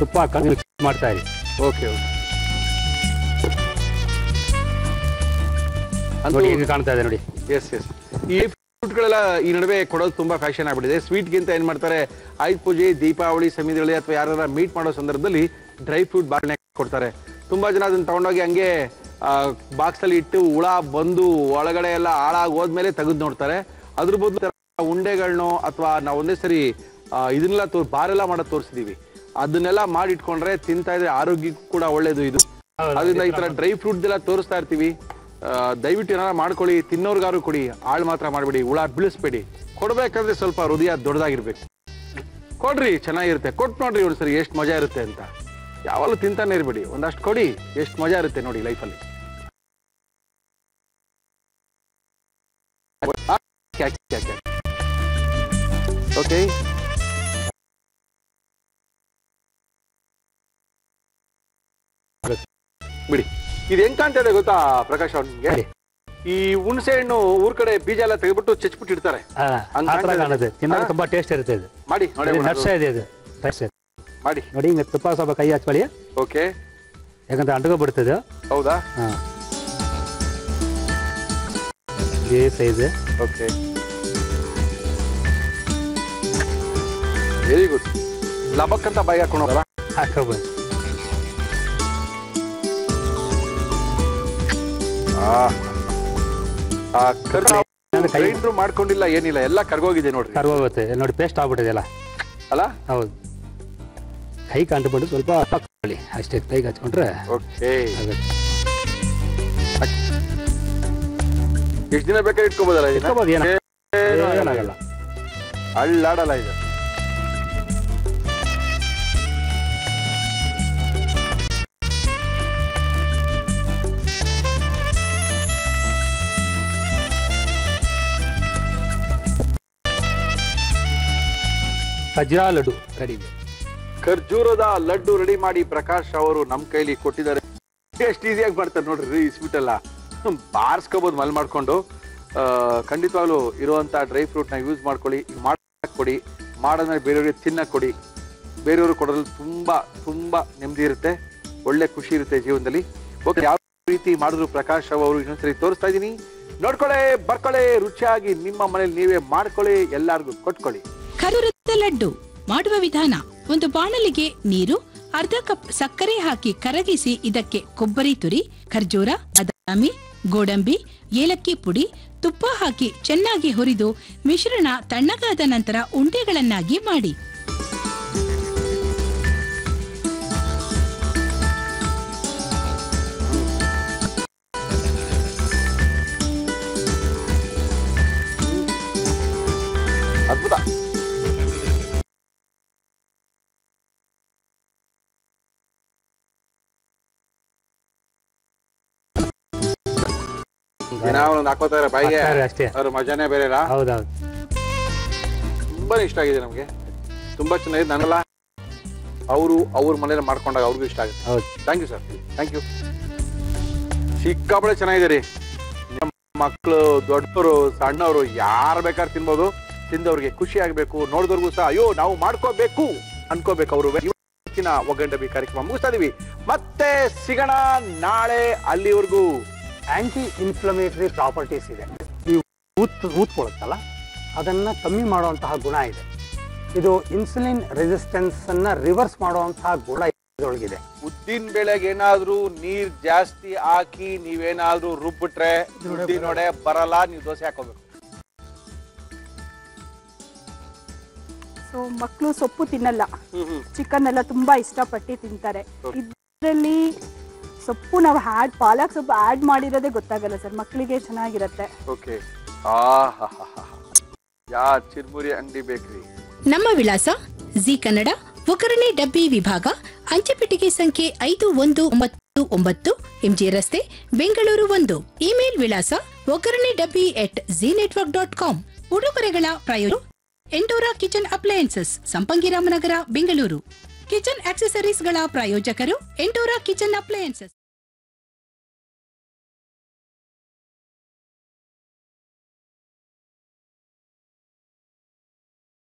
ತುಪ್ಪ ಹಾಕೊಂಡು ಮಿಕ್ಸ್ ಮಾಡ್ತಾ ಇದೀನಿ. ಓಕೆ ಓಕೆ, ನೋಡಿ ಈಗ ಕಾಣ್ತಾ ಇದೆ ನೋಡಿ. ಎಸ್ ಎಸ್, ಈ ಫ್ರೂಟ್ಗಳೆಲ್ಲ ಈ ನಡುವೆ ಕೊಡೋದು ತುಂಬಾ ಫ್ಯಾಷನ್ ಆಗ್ಬಿಟ್ಟಿದೆ. ಸ್ವೀಟ್ಗಿಂತ ಏನ್ ಮಾಡ್ತಾರೆ, ಆಯುಧ ಪೂಜೆ, ದೀಪಾವಳಿ ಸಮಯದಲ್ಲಿ ಅಥವಾ ಯಾರು ಮೀಟ್ ಮಾಡೋ ಸಂದರ್ಭದಲ್ಲಿ ಡ್ರೈ ಫ್ರೂಟ್ ಬಾರ್ನೆ ಕೊಡ್ತಾರೆ. ತುಂಬಾ ಜನ ಅದನ್ನ ತಗೊಂಡೋಗಿ ಹಂಗೆ ಬಾಕ್ಸ್ ಅಲ್ಲಿ ಇಟ್ಟು ಹುಳ ಬಂದು ಒಳಗಡೆ ಎಲ್ಲ ಹಾಳಾಗಿ ಹೋದ್ಮೇಲೆ ತೆಗೆದು ನೋಡ್ತಾರೆ. ಅದ್ರ ಬದಲು ಉಂಡೆಗಳನ್ನೋ ಅಥವಾ ನಾವು ಒಂದೇ ಸರಿ ಇದನ್ನೆಲ್ಲ ಬಾರೆಲ್ಲ ಮಾಡೋದು ತೋರಿಸಿದೀವಿ. ಅದನ್ನೆಲ್ಲ ಮಾಡಿ ಇಟ್ಕೊಂಡ್ರೆ ತಿಂತಾ ಇದ್ರೆ ಆರೋಗ್ಯಕ್ಕೂ ಕೂಡ ಒಳ್ಳೇದು ಇದು. ಅದರಿಂದ ಈ ತರ ಡ್ರೈ ಫ್ರೂಟ್ ಎಲ್ಲ ತೋರಿಸ್ತಾ ಇರ್ತೀವಿ. ದಯವಿಟ್ಟು ಏನಾರ ಮಾಡ್ಕೊಳ್ಳಿ, ತಿನ್ನೋರ್ಗಾರು ಕೊಡಿ, ಹಾಳು ಮಾತ್ರ ಮಾಡಬೇಡಿ, ಹುಳ ಬೀಳಿಸ್ಬೇಡಿ. ಕೊಡ್ಬೇಕಂದ್ರೆ ಸ್ವಲ್ಪ ಹೃದಯ ದೊಡ್ಡದಾಗಿರ್ಬೇಕು. ಕೊಡ್ರಿ, ಚೆನ್ನಾಗಿರುತ್ತೆ. ಕೊಟ್ಟು ನೋಡ್ರಿ ಒಂದ್ಸರಿ ಎಷ್ಟು ಮಜಾ ಇರುತ್ತೆ ಅಂತ. ಯಾವಾಗಲೂ ತಿಂತಾನೆ ಇರ್ಬೇಡಿ, ಒಂದಷ್ಟು ಕೊಡಿ, ಎಷ್ಟು ಮಜಾ ಇರುತ್ತೆ ನೋಡಿ ಲೈಫಲ್ಲಿ. ಓಕೆ, ಬಿಡಿ. ಇದು ಹೆಂಗ್ ಕಾಣ್ತಾ ಇದೆ ಗೊತ್ತಾ ಪ್ರಕಾಶ್ ಅವ್ರ ನಿಮ್ಗೆ? ಈ ಹುಣಸೆ ಹಣ್ಣು ಊರ್ ಕಡೆ ಬೀಜ ಎಲ್ಲ ತೆಗೆದ್ಬಿಟ್ಟು ಚಚ್ಬಿಟ್ಟು ಇಡ್ತಾರೆ. ತಿನ್ನೋದು ತುಂಬಾ ಟೇಸ್ಟ್ ಇರುತ್ತೆ. ಇದು ಮಾಡಿ ನಟ್ಸೇ ಇದೆ ಇದು. ಮಾಡಿ ನೋಡಿ, ಹಿಂಗೆ ತುಪ್ಪ ಸ್ವಲ್ಪ ಕೈ ಹಚ್ಕೊಳ್ಳಿ. ಓಕೆ, ಯಾಕಂದ್ರೆ ಅಂಟ್ಕೊಬಿಡ್ತದೆ. ಹೌದಾ? ಇದೇ ಸೈಜ್. Okay, very good. ಲಬಕ್ಕಂತ ಬಾಯಿ ಹಾಕೊಂಡು ಹೋಗಲ್ಲ, ಹಾಕೋಬೋದು. ಗ್ರೈಂಡ್ರು ಮಾಡ್ಕೊಂಡಿಲ್ಲ, ಏನಿಲ್ಲ, ಎಲ್ಲ ಕರ್ಗೋಗಿದೆ ನೋಡ್ರಿ. ಕರ್ಗೋಗುತ್ತೆ ನೋಡಿ, ಪೇಸ್ಟ್ ಆಗ್ಬಿಟ್ಟಿದೆ ಎಲ್ಲ ಅಲ್ಲ? ಹೌದು. ಕೈ ಕಂಡುಬಿಟ್ಟು ಸ್ವಲ್ಪ ಹಾಕೊಳ್ಳಿ ಅಷ್ಟೇ, ಕೈಗೆ ಹಚ್ಕೊಂಡ್ರೆ. ಓಕೆ, ಎಷ್ಟು ದಿನ ಬೇಕಾದ್ರೆ ಇಟ್ಕೋಬೋದಲ್ಲ? ಇಟ್ಕೋಬೋದು, ಏನಾಗಲ್ಲ, ಅಳ್ಳಾಡಲ್ಲ ಇದು. ಖರ್ಜೂರ ಲಡ್ಡು ರೆಡಿ ಇದೆ. ಖರ್ಜೂರದ ಲಡ್ಡು ರೆಡಿ ಮಾಡಿ ಪ್ರಕಾಶ್ ಅವರು ನಮ್ಮ ಕೈಲಿ ಕೊಟ್ಟಿದ್ದಾರೆ. ಎಷ್ಟು ಈಸಿಯಾಗಿ ಮಾಡ್ತಾರೆ ನೋಡ್ರಿ ಈ ಸ್ವೀಟ್ ಎಲ್ಲ. ಬಾರಿಸ್ಕೋಬಹುದು ಮಲ್ ಮಾಡ್ಕೊಂಡು. ಖಂಡಿತವಾಗ್ಲೂ ಇರುವಂತ ಡ್ರೈ ಫ್ರೂಟ್ನ ಯೂಸ್ ಮಾಡ್ಕೊಳ್ಳಿ, ಮಾಡಕ್ ಕೊಡಿ, ಮಾಡೋದ್ಮೇಲೆ ಬೇರೆಯವ್ರಿಗೆ ತಿನ್ನಕ್ ಕೊಡಿ. ಬೇರೆಯವ್ರಿಗೆ ಕೊಡೋದ್ರಲ್ಲಿ ತುಂಬಾ ತುಂಬಾ ನೆಮ್ಮದಿ ಇರುತ್ತೆ, ಒಳ್ಳೆ ಖುಷಿ ಇರುತ್ತೆ ಜೀವನದಲ್ಲಿ. ಓಕೆ, ಯಾವ ರೀತಿ ಮಾಡಿದ್ರು ಪ್ರಕಾಶ್ ಅವರು ಇನ್ನೊಂದ್ಸರಿ ತೋರಿಸ್ತಾ ಇದೀನಿ. ನೋಡ್ಕೊಳ್ಳೆ, ಬರ್ಕೊಳ್ಳೆ, ರುಚಿಯಾಗಿ ನಿಮ್ಮ ಮನೇಲಿ ನೀವೇ ಮಾಡ್ಕೊಳ್ಳಿ, ಎಲ್ಲಾರ್ಗು ಕೊಟ್ಕೊಳ್ಳಿ. ಖರ್ಜೂರದ ಲಡ್ಡು ಮಾಡುವ ವಿಧಾನ: ಒಂದು ಬಾಣಲಿಗೆ ನೀರು, ಅರ್ಧ ಕಪ್ ಸಕ್ಕರೆ ಹಾಕಿ ಕರಗಿಸಿ ಇದಕ್ಕೆ ಕೊಬ್ಬರಿ ತುರಿ, ಖರ್ಜೂರ, ಬಾದಾಮಿ, ಗೋಡಂಬಿ, ಏಲಕ್ಕಿ ಪುಡಿ, ತುಪ್ಪ ಹಾಕಿ ಚೆನ್ನಾಗಿ ಹುರಿದು ಮಿಶ್ರಣ ತಣ್ಣಗಾದ ನಂತರ ಉಂಡೆಗಳನ್ನಾಗಿ ಮಾಡಿ. ಅದ್ಭುತ. ದಿನ ಒಂದೊಂದು ಹಾಕೋತಾರೆ ಬಾಯಿಗೆ, ಅಷ್ಟೇ. ಅವ್ರ ಮಜಾನೇ ಬೇರೆ. ಹೌದೌದು, ತುಂಬಾನೇ ಇಷ್ಟ ಆಗಿದೆ ನಮ್ಗೆ, ತುಂಬಾ ಚೆನ್ನಾಗಿದೆ. ನಾನೆಲ್ಲ ಅವರು ಅವ್ರ ಮನೇಲಿ ಮಾಡ್ಕೊಂಡಾಗ ಅವ್ರಿಗೂ ಇಷ್ಟ ಆಗುತ್ತೆ. ಹೌದು, thank you sir, thank you. ಸಿಕ್ಕಾಪಡೆ ಚೆನ್ನಾಗಿದೆ ರೀ. ನಿಮ್ಮ ಮಕ್ಕಳು, ದೊಡ್ಡವರು, ಸಣ್ಣವರು ಯಾರು ಬೇಕಾದ್ರೆ ತಿನ್ಬೋದು. ತಿಂದವ್ರಿಗೆ ಖುಷಿ ಆಗ್ಬೇಕು, ನೋಡಿದವ್ರಿಗೂ ಸಹ ಅಯ್ಯೋ ನಾವು ಮಾಡ್ಕೋಬೇಕು ಅನ್ಕೋಬೇಕು. ಅವರು ಇವತ್ತಿನ ಒಗ್ಗಂಡಬಿ ಕಾರ್ಯಕ್ರಮ ಮುಗಿಸ್ತಾ ಇದೀವಿ. ಮತ್ತೆ ಸಿಗೋಣ ನಾಳೆ. ಅಲ್ಲಿವರೆಗೂ ಆಂಟಿ ಇನ್ಫ್ಲಮೇಟರಿ ಪ್ರಾಪರ್ಟೀಸ್ ಇದೆ. ಈ ಊದ್ಕೊಳುತ್ತಲ್ಲ, ಅದನ್ನ ಕಮ್ಮಿ ಮಾಡುವಂತಹ ಗುಣ ಇದೆ. ಇದು ಇನ್ಸುಲಿನ್ ರೆಸಿಸ್ಟೆನ್ಸ್ ಅನ್ನ ರಿವರ್ಸ್ ಮಾಡುವಂತಹ ಗುಣ ಇದ್ರೊಳಗಿದೆ. ಉದ್ದಿನ ಬೆಳೆಗೆ ಏನಾದ್ರೂ ನೀರ್ ಜಾಸ್ತಿ ಹಾಕಿ ನೀವೇನಾದ್ರೂ ರುಬ್ಬಿಟ್ರೆ ಉದ್ದಿನ ವಡೆ ಬರಲ್ಲ, ನೀವು ದೋಸೆ ಹಾಕೋಬೇಕು. ಸೊ ಮಕ್ಕಳು ಸೊಪ್ಪು ತಿನ್ನಲ್ಲ, ಚಿಕನ್ ಎಲ್ಲ ತುಂಬಾ ಇಷ್ಟಪಟ್ಟು ತಿಂತಾರೆ. ಇದರಲ್ಲಿ ಸೊಪ್ಪು ನಾವು ಪಾಲಕ್ ಸೊಪ್ಪು ಆಡ್ ಮಾಡಿರೋದೇ ಗೊತ್ತಾಗಲ್ಲ ಸರ್, ಮಕ್ಕಳಿಗೆ ಚೆನ್ನಾಗಿರತ್ತೆ. ಓಕೆ, ಯಾ ಚಿರ್ಮುರಿ ಅಂಗಡಿ ಬೇಕ್ರಿ. ನಮ್ಮ ವಿಳಾಸ ಜಿ ಕನ್ನಡ, ಒಗ್ಗರಣೆ ಡಬ್ಬಿ ವಿಭಾಗ, ಅಂಚೆಪೆಟ್ಟಿಗೆ ಸಂಖ್ಯೆ 5199, ಎಂಜಿ ರಸ್ತೆ, ಬೆಂಗಳೂರು 1. ಇಮೇಲ್ ವಿಳಾಸ oggaranedabbi@znetwork.com. ಉಡುಗೊರೆಗಳ ಪ್ರಾಯೋಜಕ Endora kitchen appliances, Sampangiramanagara, Bengaluru. Kitchen ಆಕ್ಸೆಸರೀಸ್ಗಳ ಪ್ರಾಯೋಜಕರು ಎಂಡೋರಾ ಕಿಚನ್ ಅಪ್ಲಯನ್ಸಸ್.